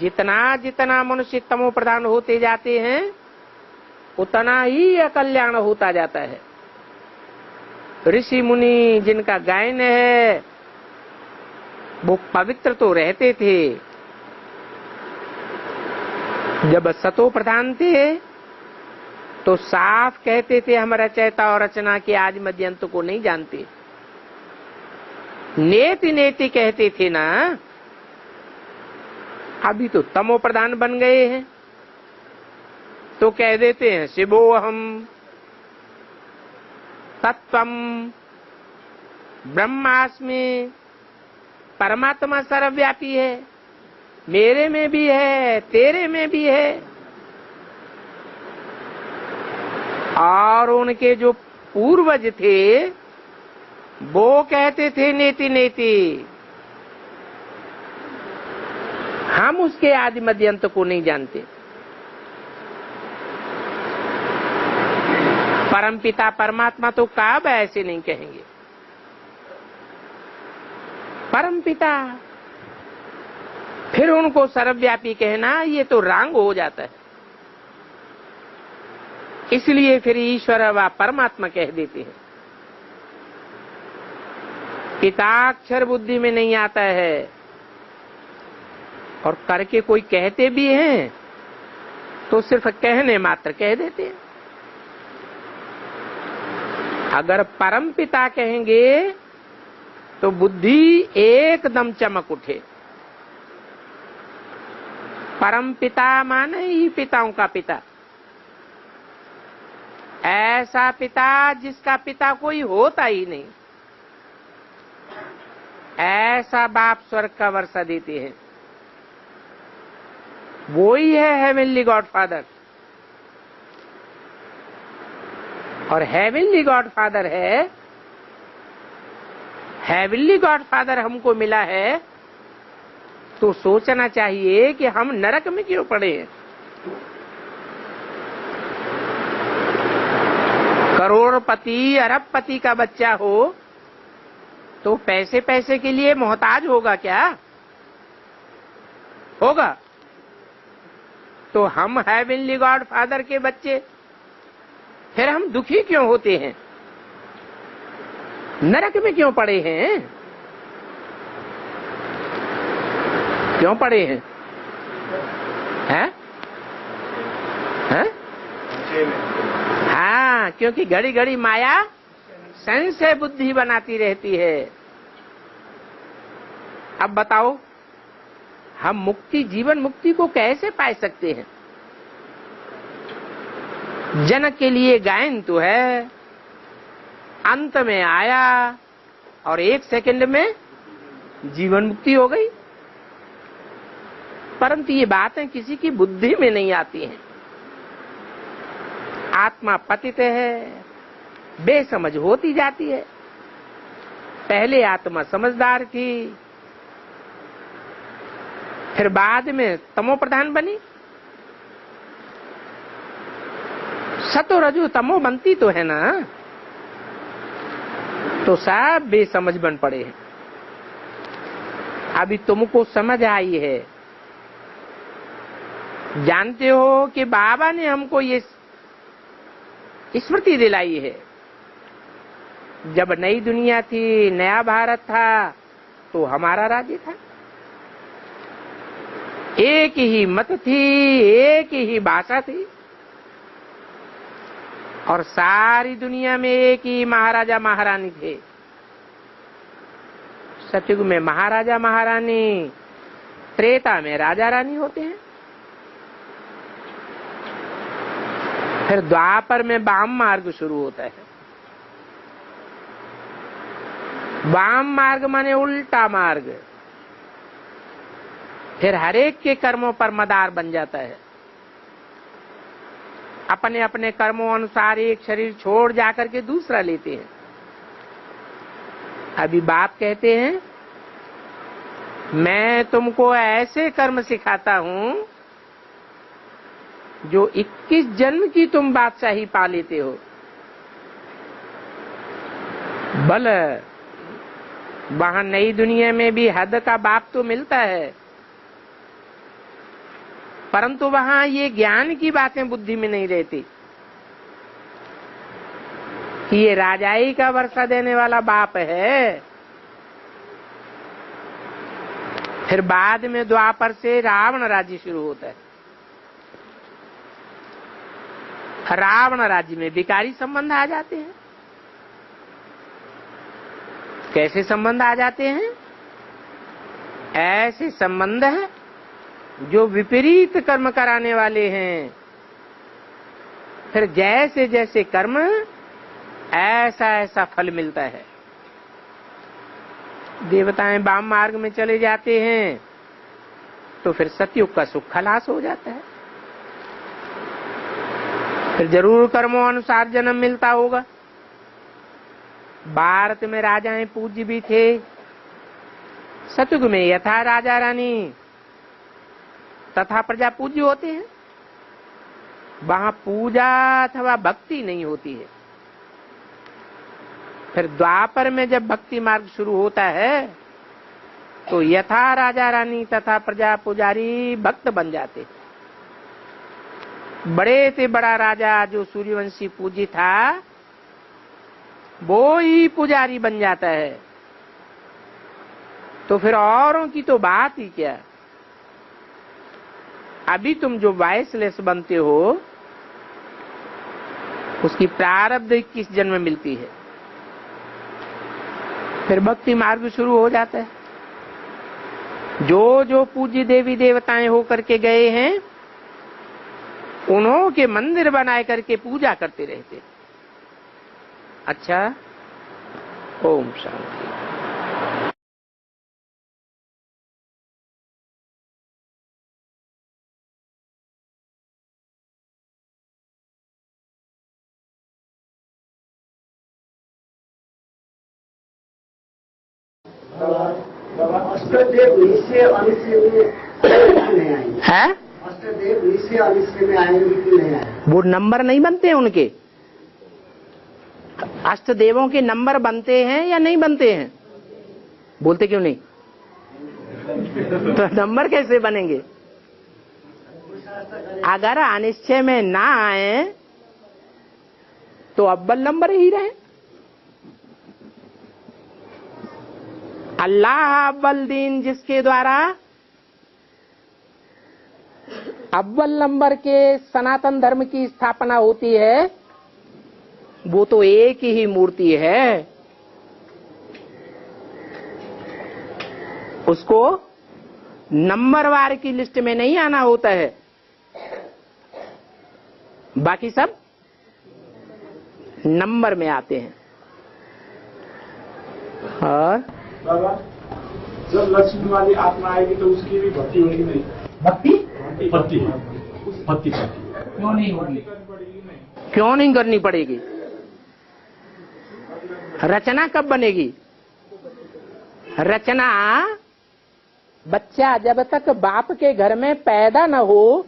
जितना जितना मनुष्य तमो प्रधान होते जाते हैं उतना ही अकल्याण होता जाता है। ऋषि मुनि जिनका गायन है वो पवित्र तो रहते थे, जब सतो प्रधान थे तो साफ कहते थे हम रचयिता और रचना के आदि मध्य अंत को नहीं जानते। नेति नेति कहते थे ना। अभी तो तमो प्रधान बन गए हैं तो कह देते हैं शिवोहम तत्वम ब्रह्मास्मि, परमात्मा सर्वव्यापी है, मेरे में भी है तेरे में भी है। और उनके जो पूर्वज थे वो कहते थे नेति नेति, हम उसके आदि मध्य अंत को नहीं जानते। परमपिता परमात्मा तो कब ऐसे नहीं कहेंगे। परमपिता फिर उनको सर्वव्यापी कहना ये तो रांग हो जाता है। इसलिए फिर ईश्वर व परमात्मा कह देते हैं। पिताक्षर बुद्धि में नहीं आता है और करके कोई कहते भी हैं तो सिर्फ कहने मात्र कह देते हैं। अगर परम पिता कहेंगे तो बुद्धि एकदम चमक उठे। परम पिता माने ही पिताओं का पिता, ऐसा पिता जिसका पिता कोई होता ही नहीं, ऐसा बाप स्वर्ग का वर्षा देते हैं। वो ही है हेवनली गॉड फादर। और हेवनली गॉड फादर है, हेवनली गॉड फादर हमको मिला है तो सोचना चाहिए कि हम नरक में क्यों पड़े हैं। करोड़पति अरबपति का बच्चा हो तो पैसे पैसे के लिए मोहताज होगा क्या? होगा। तो हम हेवनली गॉड फादर के बच्चे, फिर हम दुखी क्यों होते हैं? नरक में क्यों पड़े हैं? क्यों पड़े हैं? हैं? हाँ, क्योंकि घड़ी घड़ी माया संशय बुद्धि बनाती रहती है। अब बताओ हम मुक्ति, जीवन मुक्ति को कैसे पा सकते हैं? जनक के लिए गायन तो है, अंत में आया और 1 सेकंड में जीवन मुक्ति हो गई। परंतु ये बातें किसी की बुद्धि में नहीं आती हैं। आत्मा पतित है, बेसमझ होती जाती है। पहले आत्मा समझदार थी, फिर बाद में तमो प्रधान बनी। सतो रजो तमो बनती तो है ना, तो सब बेसमझ बन पड़े हैं। अभी तुमको समझ आई है, जानते हो कि बाबा ने हमको ये स्मृति दिलाई है। जब नई दुनिया थी, नया भारत था, तो हमारा राज्य था, एक ही मत थी, एक ही भाषा थी और सारी दुनिया में एक ही महाराजा महारानी थे। सतयुग में महाराजा महारानी, त्रेता में राजा रानी होते हैं, फिर द्वापर में वाम मार्ग शुरू होता है। वाम मार्ग माने उल्टा मार्ग। फिर हरेक के कर्मों पर मदार बन जाता है। अपने अपने कर्मों अनुसार एक शरीर छोड़ जाकर के दूसरा लेते हैं। अभी बाप कहते हैं मैं तुमको ऐसे कर्म सिखाता हूं जो 21 जन्म की तुम बादशाही पा लेते हो। बल वहां नई दुनिया में भी हद का बाप तो मिलता है, परंतु वहां ये ज्ञान की बातें बुद्धि में नहीं रहती। कि ये राजाई का वर्षा देने वाला बाप है। फिर बाद में द्वापर से रावण राज्य शुरू होता है। रावण राज्य में विकारी संबंध आ जाते हैं। कैसे संबंध आ जाते हैं? ऐसे संबंध है जो विपरीत कर्म कराने वाले हैं। फिर जैसे जैसे कर्म ऐसा ऐसा फल मिलता है। देवताएं वाम मार्ग में चले जाते हैं तो फिर सतयुग का सुख खलास हो जाता है। फिर जरूर कर्मों अनुसार जन्म मिलता होगा। भारत में राजाएं पूज्य भी थे। सतयुग में यथा राजा रानी तथा प्रजा पूज्य होते हैं। वहां पूजा अथवा भक्ति नहीं होती है। फिर द्वापर में जब भक्ति मार्ग शुरू होता है तो यथा राजा रानी तथा प्रजा पुजारी भक्त बन जाते। बड़े से बड़ा राजा जो सूर्यवंशी पूज्य था वो ही पुजारी बन जाता है। तो फिर औरों की तो बात ही क्या। अभी तुम जो वाइसलेस बनते हो उसकी प्रारब्ध 21 जन्म में मिलती है। फिर भक्ति मार्ग शुरू हो जाता है। जो जो पूज्य देवी देवताएं होकर के गए हैं उन्हों के मंदिर बनाए करके पूजा करते रहते। अच्छा, ओम शांति। अष्टदेव निश्चय अनिश्चय में नहीं आएंगे। है अष्टदेव निश्चय अनिश्चय में आएंगे कि नहीं आएंगे? वो नंबर नहीं बनते हैं उनके। अष्टदेवों के नंबर बनते हैं या नहीं बनते हैं? बोलते क्यों नहीं? तो नंबर कैसे बनेंगे? अगर अनिश्चय में ना आए तो अव्वल नंबर ही रहे। अल्लाह अव्वल दीन, जिसके द्वारा अव्वल नंबर के सनातन धर्म की स्थापना होती है, वो तो एक ही मूर्ति है। उसको नंबरवार की लिस्ट में नहीं आना होता है। बाकी सब नंबर में आते हैं। और बाबा, जब लक्ष्मी वाली आत्मा आएगी तो उसकी भी भक्ति होगी नहीं? भक्ति भक्ति क्यों नहीं होगी? क्यों नहीं करनी पड़ेगी? रचना कब बनेगी? रचना बच्चा जब तक बाप के घर में पैदा न हो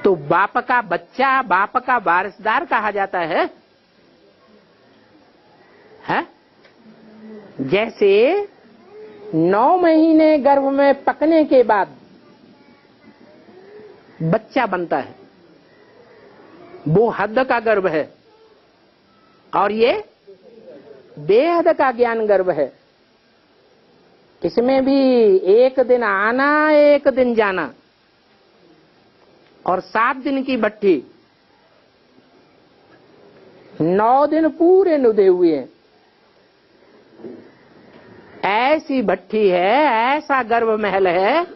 तो बाप का बच्चा, बाप का वारिसदार कहा जाता है। जैसे 9 महीने गर्भ में पकने के बाद बच्चा बनता है, वो हद का गर्भ है, और ये बेहद का ज्ञान गर्भ है। इसमें भी एक दिन आना एक दिन जाना और 7 दिन की भट्ठी, 9 दिन पूरे नुदे हुए हैं। ऐसी भट्ठी है, ऐसा गर्भ महल है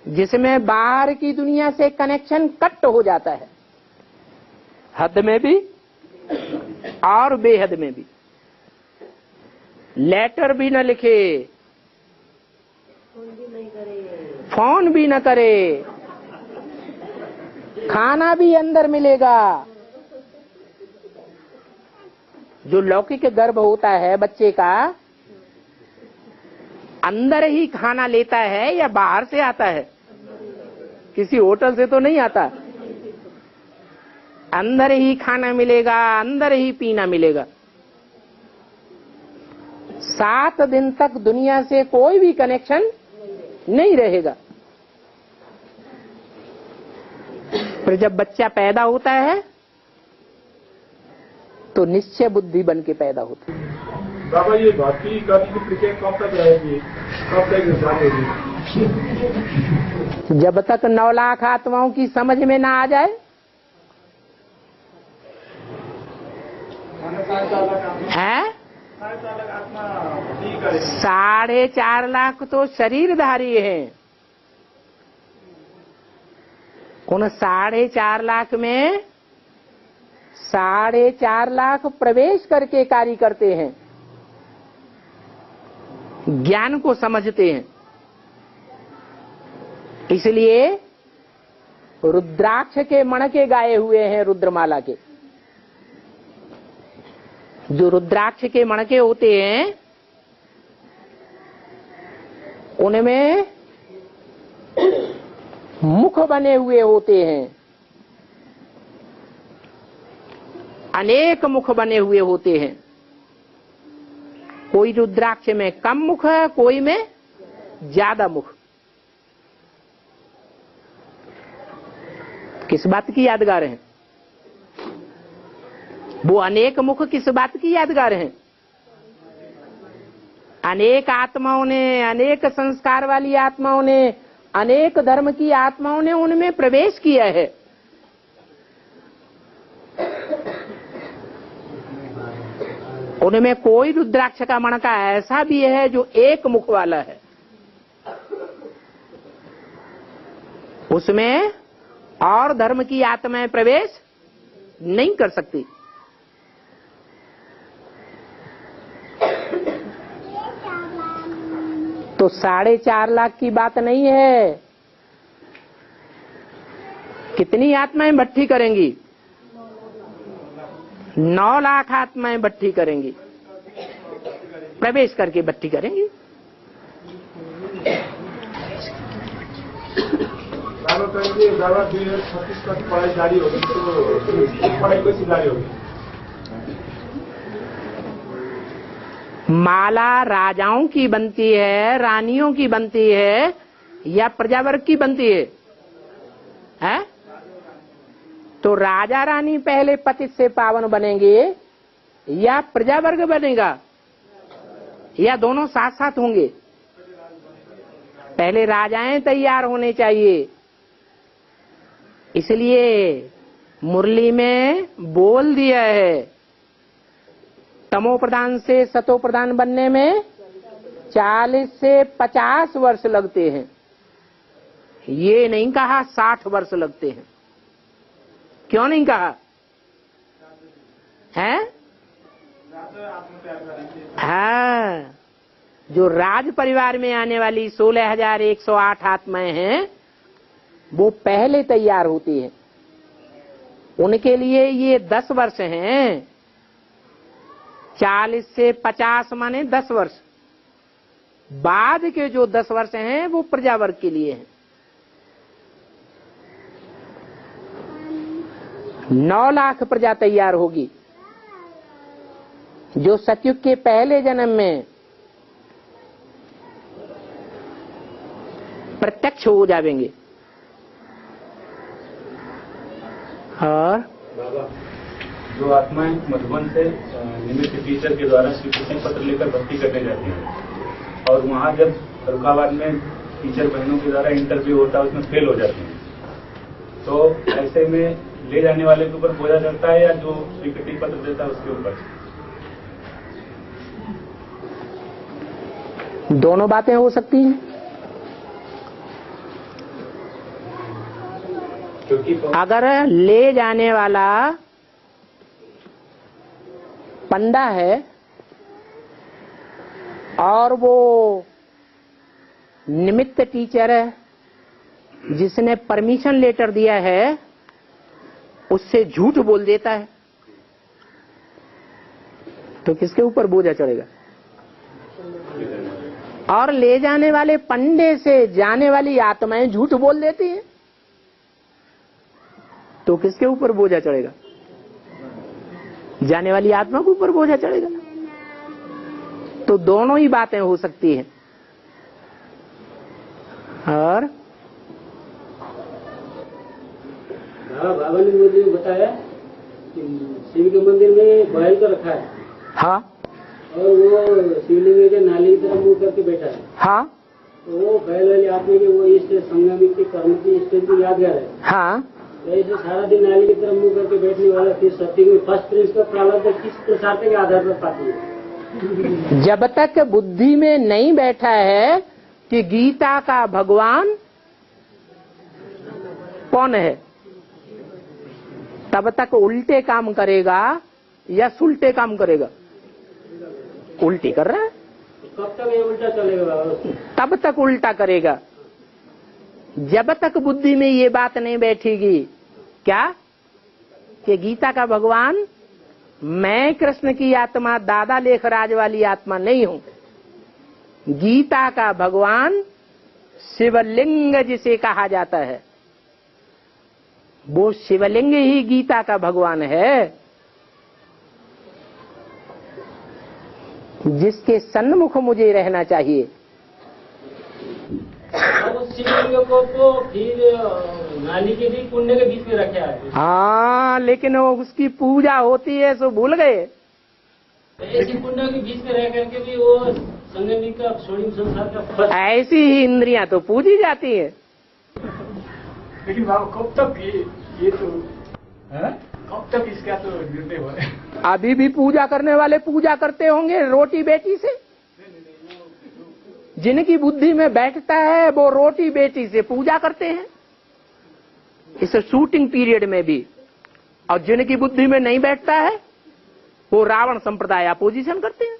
जिसमें बाहर की दुनिया से कनेक्शन कट हो जाता है, हद में भी और बेहद में भी। लेटर भी न लिखे, फोन भी न करे, खाना भी अंदर मिलेगा। जो लौकिक गर्भ होता है बच्चे का, अंदर ही खाना लेता है या बाहर से आता है? किसी होटल से तो नहीं आता। अंदर ही खाना मिलेगा, अंदर ही पीना मिलेगा। 7 दिन तक दुनिया से कोई भी कनेक्शन नहीं रहेगा। फिर जब बच्चा पैदा होता है तो निश्चय बुद्धि बन के पैदा होती है। बाबा ये भक्ति करने की प्रक्रिया कब तक रहेगी, कब तक स्टार्ट होगी? जब तक 9 लाख आत्माओं की समझ में ना आ जाए। है 4.5 लाख तो शरीरधारी हैं। उन 4.5 लाख में 4.5 लाख प्रवेश करके कार्य करते हैं, ज्ञान को समझते हैं। इसलिए रुद्राक्ष के मणके गाए हुए हैं, रुद्रमाला के। जो रुद्राक्ष के मणके होते हैं उनमें मुख बने हुए होते हैं, अनेक मुख बने हुए होते हैं। कोई रुद्राक्ष में कम मुख है, कोई में ज्यादा मुख। किस बात की यादगार है वो अनेक मुख? किस बात की यादगार है? अनेक आत्माओं ने, अनेक संस्कार वाली आत्माओं ने, अनेक धर्म की आत्माओं ने उनमें प्रवेश किया है। उनमें कोई रुद्राक्ष का मणका ऐसा भी है जो एक मुख वाला है, उसमें और धर्म की आत्माएं प्रवेश नहीं कर सकती। तो 4.5 लाख की बात नहीं है। कितनी आत्माएं भट्टी करेंगी? 9 लाख आत्माएं भट्टी करेंगी, प्रवेश करके भट्टी करेंगी। बाबा कहेंगे बाबा 2026 तक पढ़ाई जारी होगी, तो पढ़ाई कैसी जारी होगी? माला राजाओं की बनती है, रानियों की बनती है, या प्रजावर्ग की बनती है? हैं? तो राजा रानी पहले पतित से पावन बनेंगे या प्रजावर्ग बनेगा, या दोनों साथ साथ होंगे? पहले राजाएं तैयार होने चाहिए। इसलिए मुरली में बोल दिया है, तमो प्रधान से सतो प्रधान बनने में 40 से 50 वर्ष लगते हैं। ये नहीं कहा 60 वर्ष लगते हैं। क्यों नहीं कहा है? हाँ, जो राज परिवार में आने वाली 16,108 आत्माएं हैं वो पहले तैयार होती हैं। उनके लिए ये 10 वर्ष हैं। 40 से 50 माने 10 वर्ष। बाद के जो 10 वर्ष हैं वो प्रजावर्ग के लिए हैं। 9 लाख प्रजा तैयार होगी जो सतयुग के पहले जन्म में प्रत्यक्ष हो जाएंगे। और बाबा, जो आत्माएं मधुबन से निमित्त टीचर के द्वारा स्वीकृति पत्र लेकर भर्ती करने जाती हैं और वहां जब फरुखाबाद में टीचर बहनों के द्वारा इंटरव्यू होता है उसमें फेल हो जाती हैं, तो ऐसे में ले जाने वाले के ऊपर बोझा चढ़ता है या जो स्वीकृति पत्र देता है उसके ऊपर? दोनों बातें हो सकती हैं। अगर ले जाने वाला पंडा है और वो निमित्त टीचर है जिसने परमिशन लेटर दिया है उससे झूठ बोल देता है तो किसके ऊपर बोझा चढ़ेगा? और ले जाने वाले पंडे से जाने वाली आत्माएं झूठ बोल देती हैं तो किसके ऊपर बोझा चढ़ेगा? जाने वाली आत्मा के ऊपर बोझा चढ़ेगा। तो दोनों ही बातें हो सकती हैं। और बाबा ने मुझे बताया शिव के मंदिर में बैल को रखा है हाँ और वो शिवलिंग के नाली की तरफ मुंह करके बैठा है। हाँ तो वो बैल वाली आदमी के वो इस संगमी के कर्म की स्टेज की यादगार है। हाँ तो ऐसे सारा दिन नाली की तरफ मुंह करके बैठने वाला फिर सत्य में फर्स्ट प्रिंस का प्रारब्ध किस पुरुषार्थ के आधार पर पाती है? जब तक बुद्धि में नहीं बैठा है कि गीता का भगवान कौन है, तब तक उल्टे काम करेगा या सुलटे काम करेगा? उल्टी कर रहा है, कब तक ये उल्टा चलेगा बाबा? तब तक उल्टा करेगा। जब तक बुद्धि में ये बात नहीं बैठेगी क्या कि गीता का भगवान मैं कृष्ण की आत्मा दादा लेखराज वाली आत्मा नहीं हूं, गीता का भगवान शिवलिंग जिसे कहा जाता है वो शिवलिंग ही गीता का भगवान है, जिसके सन्मुख मुझे रहना चाहिए। और उस शिवलिंग को तो फिर नाली के भी कुंडे के बीच में रखा है। हाँ, लेकिन वो उसकी पूजा होती है सो भूल गए। ऐसी कुंडों के बीच में रह करके भी वो संगमी का स्वर्णिम संसार का ऐसी ही इंद्रियां तो पूजी जाती है। लेकिन बाबा कब तक ये तो है? कब तक इसका तो निर्णय हो रहा है? अभी भी पूजा करने वाले पूजा करते होंगे रोटी बेटी से। जिनकी बुद्धि में बैठता है वो रोटी बेटी से पूजा करते हैं इस शूटिंग पीरियड में भी, और जिनकी बुद्धि में नहीं बैठता है वो रावण संप्रदाय अपोजिशन करते हैं।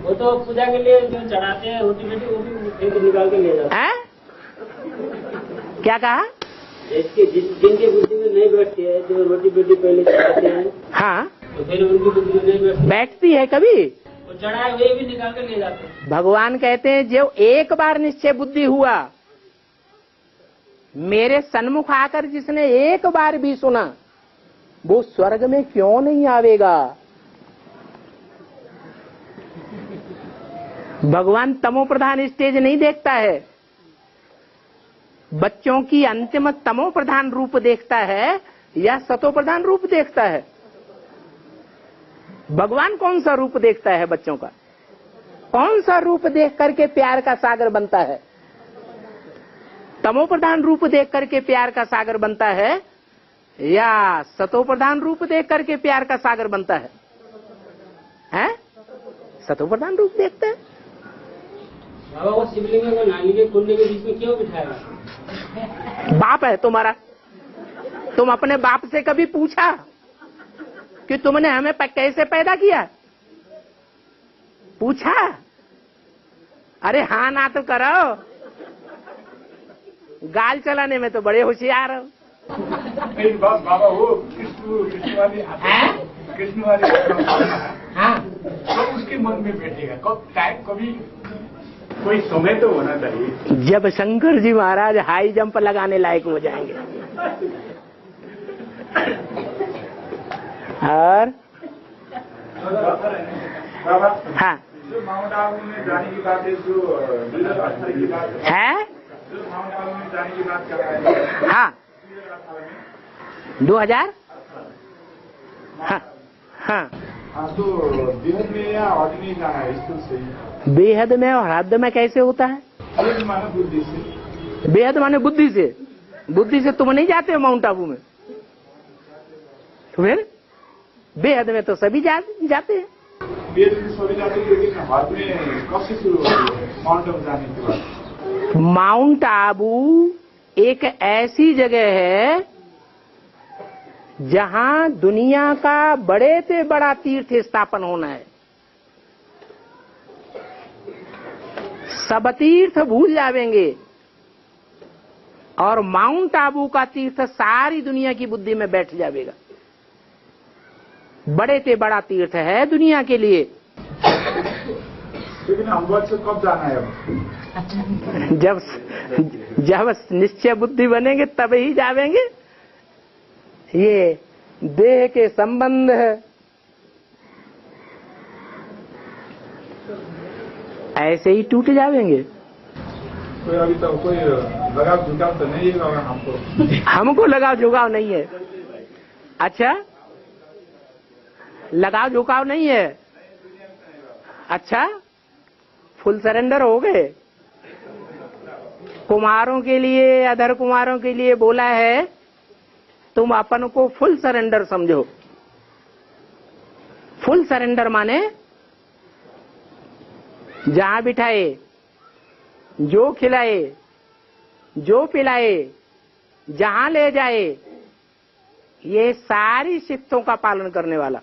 वो तो पूजा के लिए जो चढ़ाते हैं रोटी बेटी वो भी फेंक निकाल के ले जाते हैं। क्या कहा? जिनकी बुद्धि में नहीं बैठती है, जो रोटी बेटी पहले चढ़ाते हैं, हाँ, तो फिर उनकी बुद्धि में नहीं बैठती है कभी, वो चढ़ाए हुए भी निकाल कर ले जाते हैं। भगवान कहते हैं जो एक बार निश्चय बुद्धि हुआ, मेरे सन्मुख आकर जिसने एक बार भी सुना, वो स्वर्ग में क्यों नहीं आवेगा? भगवान तमो प्रधान स्टेज नहीं देखता है, बच्चों की अंतिम तमो प्रधान रूप देखता है या सतो प्रधान रूप देखता है? भगवान कौन सा रूप देखता है बच्चों का? कौन सा रूप देख करके प्यार का सागर बनता है? तमो प्रधान रूप देख करके प्यार का सागर बनता है या सतो प्रधान रूप देख करके प्यार का सागर बनता है? हैं? सतो प्रधान रूप देखते हैं। बाबा वो शिवलिंग को नाली के कुंडे के बीच में क्यों बिठाया? बाप है तुम्हारा, तुम अपने बाप से कभी पूछा कि तुमने हमें कैसे पैदा किया? पूछा? अरे हाँ ना तो करो, गाल चलाने में तो बड़े होशियार हो। नहीं बाबा वो कृष्ण वाली हाँ, तो उसके मन में बैठेगा कब टाइम, कभी कोई समय तो होना चाहिए। जब शंकर जी महाराज हाई जंप लगाने लायक हो जाएंगे। और बाबा हाँ, जो माउंट आबू में जाने की बात है, जो 2018 की बात है, जो माउंट आबू में जाने की बात कर रहे हैं, हाँ, 2000 हाँ हाँ, तो बेहद में या हद में जाना है स्कूल से? बेहद में और हद में कैसे होता है? बेहद मानो बुद्धि से। बेहद माने बुद्धि से। बुद्धि से तुम नहीं जाते हो माउंट आबू में, तो फिर बेहद में तो सभी जाते हैं। बेहद में सभी जाते हैं, लेकिन हद में कब से शुरू होती है माउंट आबू जाने के बाद? माउंट आबू एक ऐसी जगह है जहां दुनिया का बड़े से बड़ा तीर्थ स्थापन होना है। सब तीर्थ भूल जावेंगे और माउंट आबू का तीर्थ सारी दुनिया की बुद्धि में बैठ जाएगा। बड़े से बड़ा तीर्थ है दुनिया के लिए। लेकिन हम से कब जाना है अब? जब निश्चय बुद्धि बनेंगे तब ही जावेंगे। ये देह के संबंध है, ऐसे ही टूट जावेंगे। कोई अभी तो कोई लगाव झुकाव तो नहीं है हमको। हमको लगाव झुकाव नहीं है। अच्छा, लगाव झुकाव नहीं है। अच्छा, फुल सरेंडर हो गए। कुमारों के लिए, अधर कुमारों के लिए बोला है तुम अपन को फुल सरेंडर समझो। फुल सरेंडर माने जहां बिठाए, जो खिलाए, जो पिलाए, जहां ले जाए, ये सारी शिफ्टों का पालन करने वाला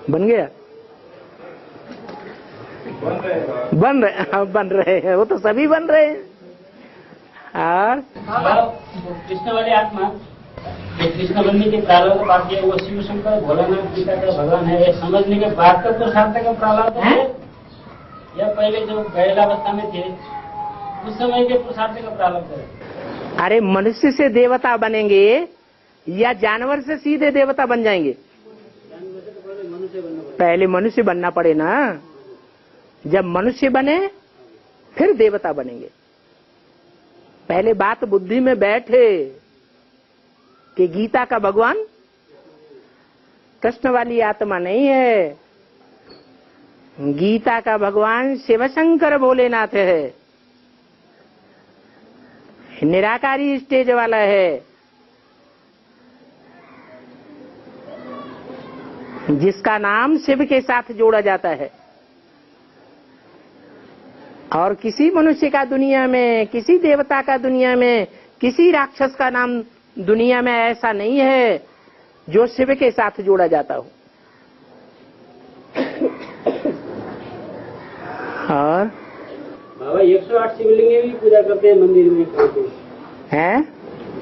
बन गया। बन रहे हैं, वो तो सभी बन रहे हैं। और कृष्ण वाली आत्मा जो कृष्ण बनने के प्रारंभ पाती है वो शिव शंकर भोलानाथ गीता का भगवान है, ये समझने के बाद तक पुरुषार्थ का प्रारंभ है या पहले जो गैलावस्था में थे उस समय के पुरुषार्थ का प्रारंभ है? अरे मनुष्य से देवता बनेंगे या जानवर से सीधे देवता बन जाएंगे? पहले मनुष्य बनना पड़े ना। जब मनुष्य बने फिर देवता बनेंगे। पहले बात बुद्धि में बैठे कि गीता का भगवान कृष्ण वाली आत्मा नहीं है, गीता का भगवान शिव शंकर भोलेनाथ है, निराकारी स्टेज वाला है, जिसका नाम शिव के साथ जोड़ा जाता है। और किसी मनुष्य का दुनिया में, किसी देवता का दुनिया में, किसी राक्षस का नाम दुनिया में ऐसा नहीं है जो शिव के साथ जोड़ा जाता हो। और बाबा 108 शिवलिंगे भी पूजा करते हैं मंदिर में हैं?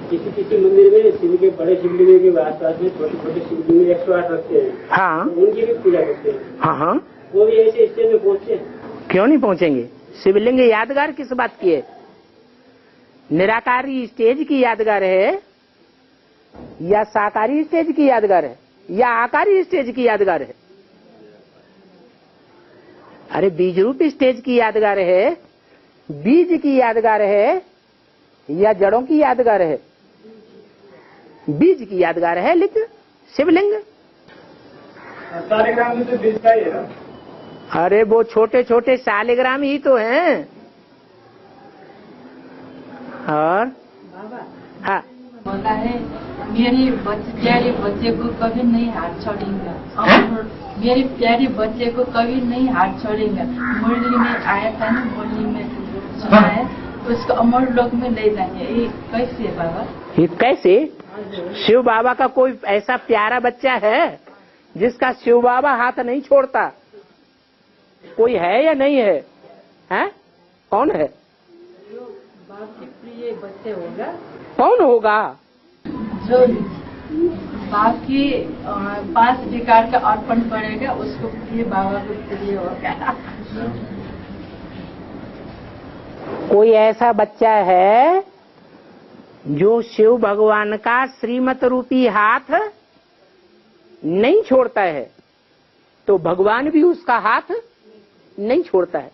किसी मंदिर में शिव के बड़े शिवलिंग के आसपास में छोटे छोटे शिवलिंग 108 रखते हैं। हाँ, उनकी भी पूजा करते हैं। हाँ हाँ, वो भी ऐसे स्टेज में पहुंचते हैं। क्यों नहीं पहुंचेंगे? शिवलिंग यादगार किस बात की है? निराकारी स्टेज की यादगार है या साकारी स्टेज की यादगार है या आकारी स्टेज की यादगार है? अरे बीज रूप स्टेज की यादगार है, बीज की यादगार है या जड़ों की यादगार है? बीज की यादगार है। लेकिन शिवलिंग सालिग्राम में तो बीज का ही है। अरे वो छोटे छोटे शालिग्राम ही तो हैं। और बाबा हाँ, बोला है मेरी प्यारे बच्चे को कभी नहीं हाथ छोड़ेंगे, मेरी प्यारी बच्चे को कभी नहीं हाथ छोड़ेंगे। मुरली में आया था ना, मुरली में सुना है, उसको अमर लोक में ले जाएंगे। ये कैसे है बाबा? ये कैसे? शिव बाबा का कोई ऐसा प्यारा बच्चा है जिसका शिव बाबा हाथ नहीं छोड़ता? कोई है या नहीं है? हैं? कौन है? जो बाप के प्रिय बच्चे होगा। कौन होगा? जो बाप की 5 विकार का अर्पण करेगा उसको प्रिय, बाबा को प्रिय होगा। कोई ऐसा बच्चा है जो शिव भगवान का श्रीमत रूपी हाथ नहीं छोड़ता है, तो भगवान भी उसका हाथ नहीं छोड़ता है,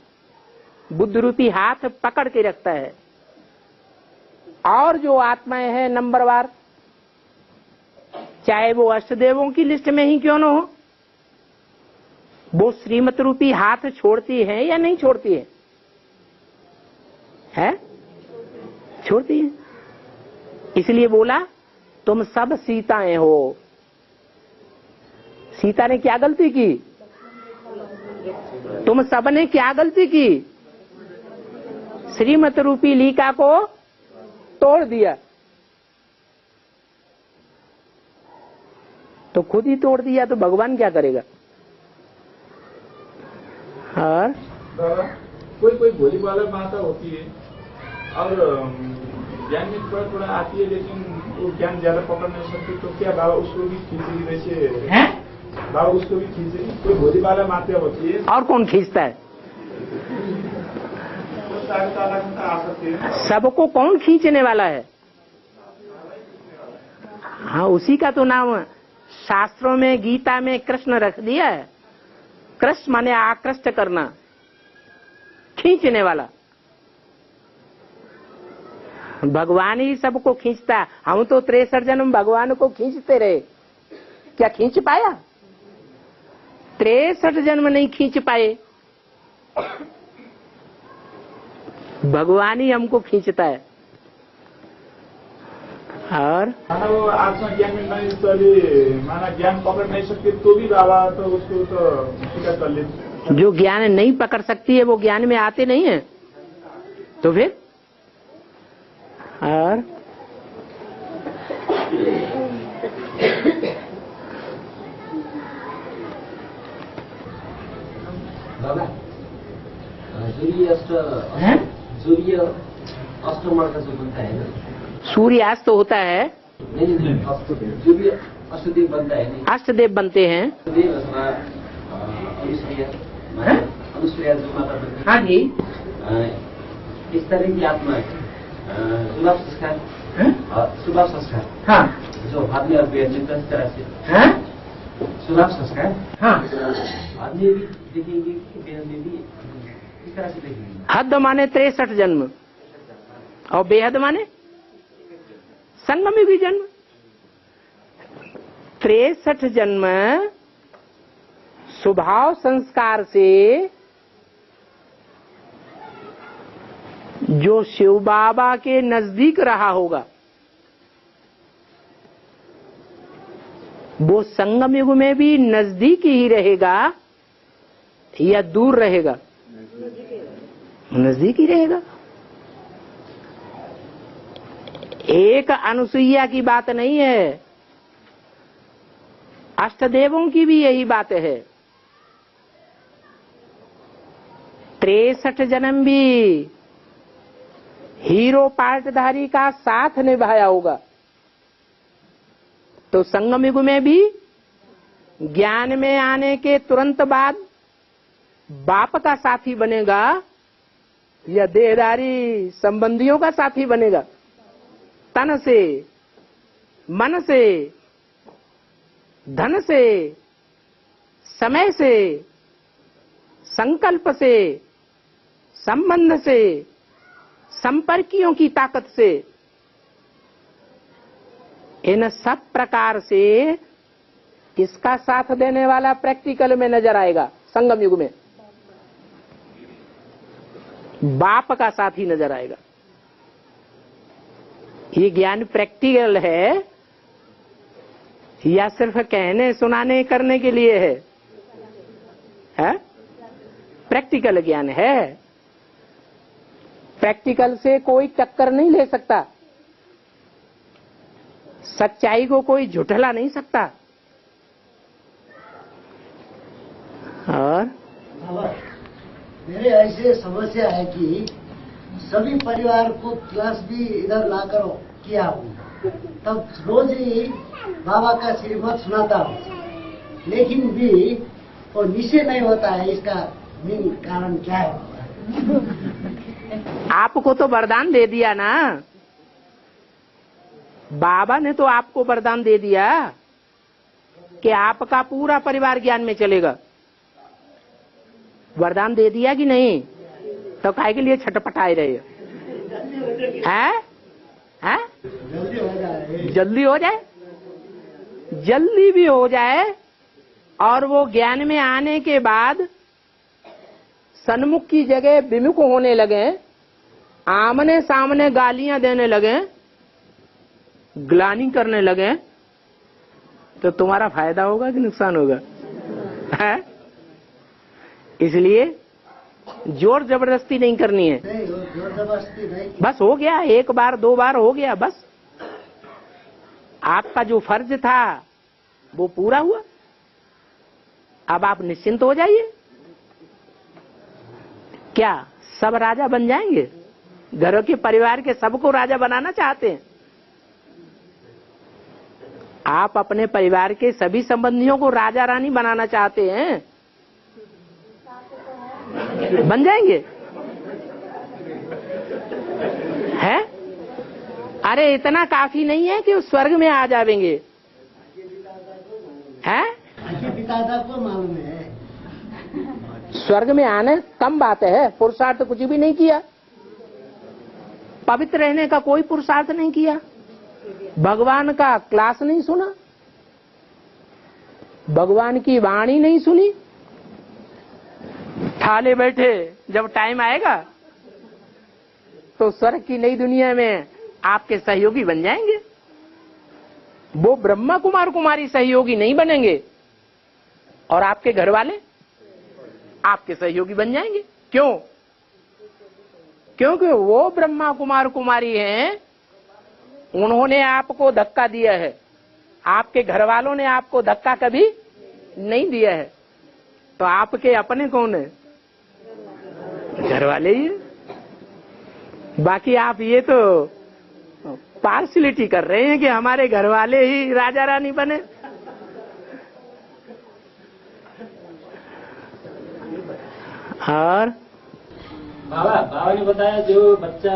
बुद्ध रूपी हाथ पकड़ के रखता है। और जो आत्माएं हैं नंबरवार, चाहे वो अष्टदेवों की लिस्ट में ही क्यों न हो, वो श्रीमत रूपी हाथ छोड़ती हैं या नहीं छोड़ती है? है? छोड़ती है। इसलिए बोला तुम सब सीताएं हो। सीता ने क्या गलती की? तुम सब ने क्या गलती की? श्रीमत रूपी लीका को तोड़ दिया। तो खुद ही तोड़ दिया तो भगवान क्या करेगा? और कोई भोली वाला माता होती है और ज्ञान में थोड़ा थोड़ा आती है, लेकिन वो ज्ञान ज्यादा पकड़ नहीं सकती, तो क्या बाबा उसको भी खींचेगी? वैसे है? बाबा उसको भी खींचेगी? कोई भोली वाला माता होती है। और कौन खींचता है? तो आ सकती है। सबको कौन खींचने वाला है? हाँ, उसी का तो नाम शास्त्रों में, गीता में कृष्ण रख दिया है। कृष्ण माने आकृष्ट करना, खींचने वाला। भगवान ही सबको खींचता है। हम तो 63 जन्म भगवान को खींचते रहे, क्या खींच पाया? 63 जन्म नहीं खींच पाए, भगवान ही हमको खींचता है। और मानव आत्मज्ञान में नहीं तो अभी माना ज्ञान पकड़ नहीं सकते तो भी बाबा तो उसको तो स्वीकार कर लेते। जो ज्ञान नहीं पकड़ सकती है वो ज्ञान में आते नहीं है, तो फिर और बाबा सूर्य अष्टमार्ग का जो बनता है ना, सूर्यास्त होता है, नहीं सूर्य अष्टदेव बनता है, नहीं अष्टदेव बनते हैं। देव अथवा अनुसूया जो माता बनती है। हाँ जी। इस तरह की आत्मा शुभाव संस्कार, शुभाव संस्कार, हाँ जो बाद में अभ्यर्थ इस तरह से हाँ शुभाव संस्कार, हाँ। बाद में भी देखेंगे कि बेहद में भी इस तरह से देखेंगे। हद माने 63 जन्म और बेहद माने संगमयुगी जन्म। 63 जन्म स्वभाव संस्कार से जो शिव बाबा के नजदीक रहा होगा वो संगम युग में भी नजदीक ही रहेगा या दूर रहेगा? नजदीक ही रहेगा। एक अनुसुईया की बात नहीं है, अष्टदेवों की भी यही बात है। 63 जन्म भी हीरो पार्टधारी का साथ निभाया होगा, तो संगम युग में भी ज्ञान में आने के तुरंत बाद बाप का साथी बनेगा या देहधारी संबंधियों का साथी बनेगा? तन से, मन से, धन से, समय से, संकल्प से, संबंध से, संपर्कियों की ताकत से, इन सब प्रकार से किसका साथ देने वाला प्रैक्टिकल में नजर आएगा? संगम युग में बाप का साथ ही नजर आएगा। ये ज्ञान प्रैक्टिकल है या सिर्फ कहने सुनाने करने के लिए है? प्रैक्टिकल ज्ञान है। प्रैक्टिकल से कोई टक्कर नहीं ले सकता, सच्चाई को कोई झुठला नहीं सकता। और मेरे ऐसे समस्या है कि सभी परिवार को क्लास भी इधर लाकर किया हूँ, तब रोज ही बाबा का श्रीमत सुनाता हूँ, लेकिन भी वो निश्चय नहीं होता है। इसका मेन कारण क्या है? आपको तो वरदान दे दिया ना, बाबा ने तो आपको वरदान दे दिया कि आपका पूरा परिवार ज्ञान में चलेगा। वरदान दे दिया कि नहीं? तो काहे के लिए छटपटाए रहे हैं? जल्दी हो जाए, जल्दी भी हो जाए और वो ज्ञान में आने के बाद सन्मुख की जगह विमुख होने लगे, आमने सामने गालियां देने लगे, ग्लानि करने लगे, तो तुम्हारा फायदा होगा कि नुकसान होगा? है? इसलिए जोर जबरदस्ती नहीं करनी है। नहीं, जोर जबरदस्ती नहीं। बस हो गया, एक बार दो बार हो गया, बस आपका जो फर्ज था वो पूरा हुआ। अब आप निश्चिंत हो जाइए। क्या सब राजा बन जाएंगे? घरों के परिवार के सबको राजा बनाना चाहते हैं? आप अपने परिवार के सभी संबंधियों को राजा रानी बनाना चाहते हैं? बन जाएंगे? है? अरे इतना काफी नहीं है कि उस स्वर्ग में आ जाएंगे? है? पितादा को मालूम है। स्वर्ग में आने कम बात है, पुरुषार्थ कुछ भी नहीं किया, पवित्र रहने का कोई पुरुषार्थ नहीं किया, भगवान का क्लास नहीं सुना, भगवान की वाणी नहीं सुनी, ठाले बैठे। जब टाइम आएगा तो स्वर्ग की नई दुनिया में आपके सहयोगी बन जाएंगे। वो ब्रह्मा कुमार कुमारी सहयोगी नहीं बनेंगे और आपके घर वाले आपके सहयोगी बन जाएंगे। क्यों? क्योंकि वो ब्रह्मा कुमार कुमारी हैं, उन्होंने आपको धक्का दिया है, आपके घर वालों ने आपको धक्का कभी नहीं दिया है। तो आपके अपने कौन है? घर वाले ही है। बाकी आप ये तो पार्शलिटी कर रहे हैं कि हमारे घर वाले ही राजा रानी बने। और बाबा ने बताया जो बच्चा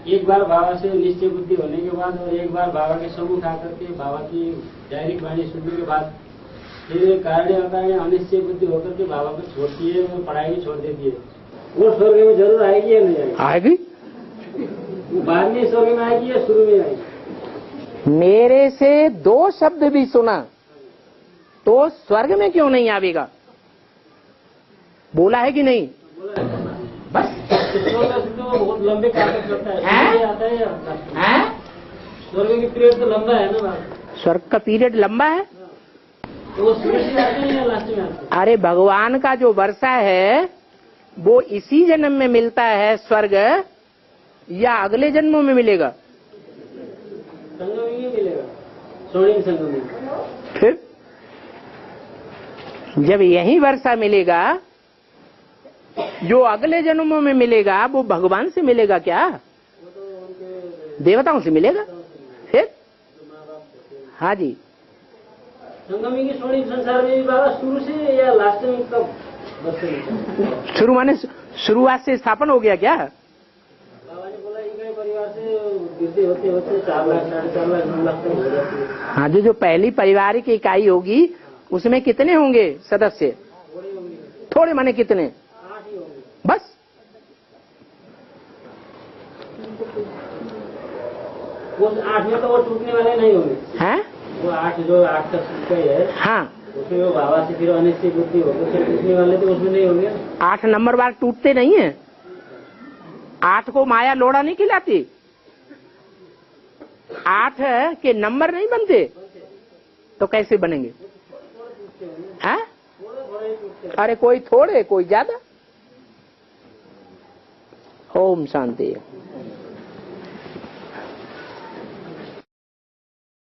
एक बार बाबा से निश्चय बुद्धि होने के बाद और एक बार बाबा के सम्मुख आकर के बाबा की डायरेक्ट वाणी सुनने के बाद फिर कारण अनिश्चय बुद्धि होकर के बाबा को छोड़ती है, वो पढ़ाई भी छोड़ देती है, वो स्वर्ग में जरूर आएगी या नहीं आएगी? आएगी। वो बाद में स्वर्ग में आएगी या शुरू में आएगी? मेरे से दो शब्द भी सुना तो स्वर्ग में क्यों नहीं आवेगा? बोला है कि नहीं? बस तो बहुत लंबे कार्य करता है, आता है या स्वर्ग की पीरियड तो लंबा है ना? स्वर्ग का पीरियड लंबा है तो वो शुरू से आते हैं या लास्ट में आते हैं? अरे भगवान का जो वर्षा है वो इसी जन्म में मिलता है स्वर्ग, या अगले जन्मों में मिलेगा? संगम में मिलेगा, स्वर्णिम संगम में। फिर जब यही वर्षा मिलेगा, जो अगले जन्मों में मिलेगा वो भगवान से मिलेगा क्या? देवताओं से मिलेगा। फिर हाँ जी, संगमी की स्वर्णिम संसार में भी बाबा शुरू से या लास्ट में कब? शुरू माने शुरुआत से स्थापन हो गया क्या? बाबा ने बोला इनके परिवार से वृद्धि होते होते 4 लाख 4.5 लाख 9 लाख तक हो जाती है। हाँ, जो पहली पारिवारिक इकाई होगी उसमें कितने होंगे सदस्य? थोड़े माने कितने? 8 ही होंगे बस। वो 8 में तो वो टूटने वाले नहीं होंगे हैं? वो 8 जो 8 तक है हाँ, उसमें वो बाबा से फिर अनिश्चित बुद्धि होकर फिर टूटने वाले तो उसमें नहीं होंगे। 8 नंबर बार टूटते नहीं है। 8 को माया लोड़ा नहीं खिलाती। 8 के नंबर नहीं बनते तो कैसे बनेंगे? हैं? अरे कोई थोड़े कोई ज्यादा। ओम शांति।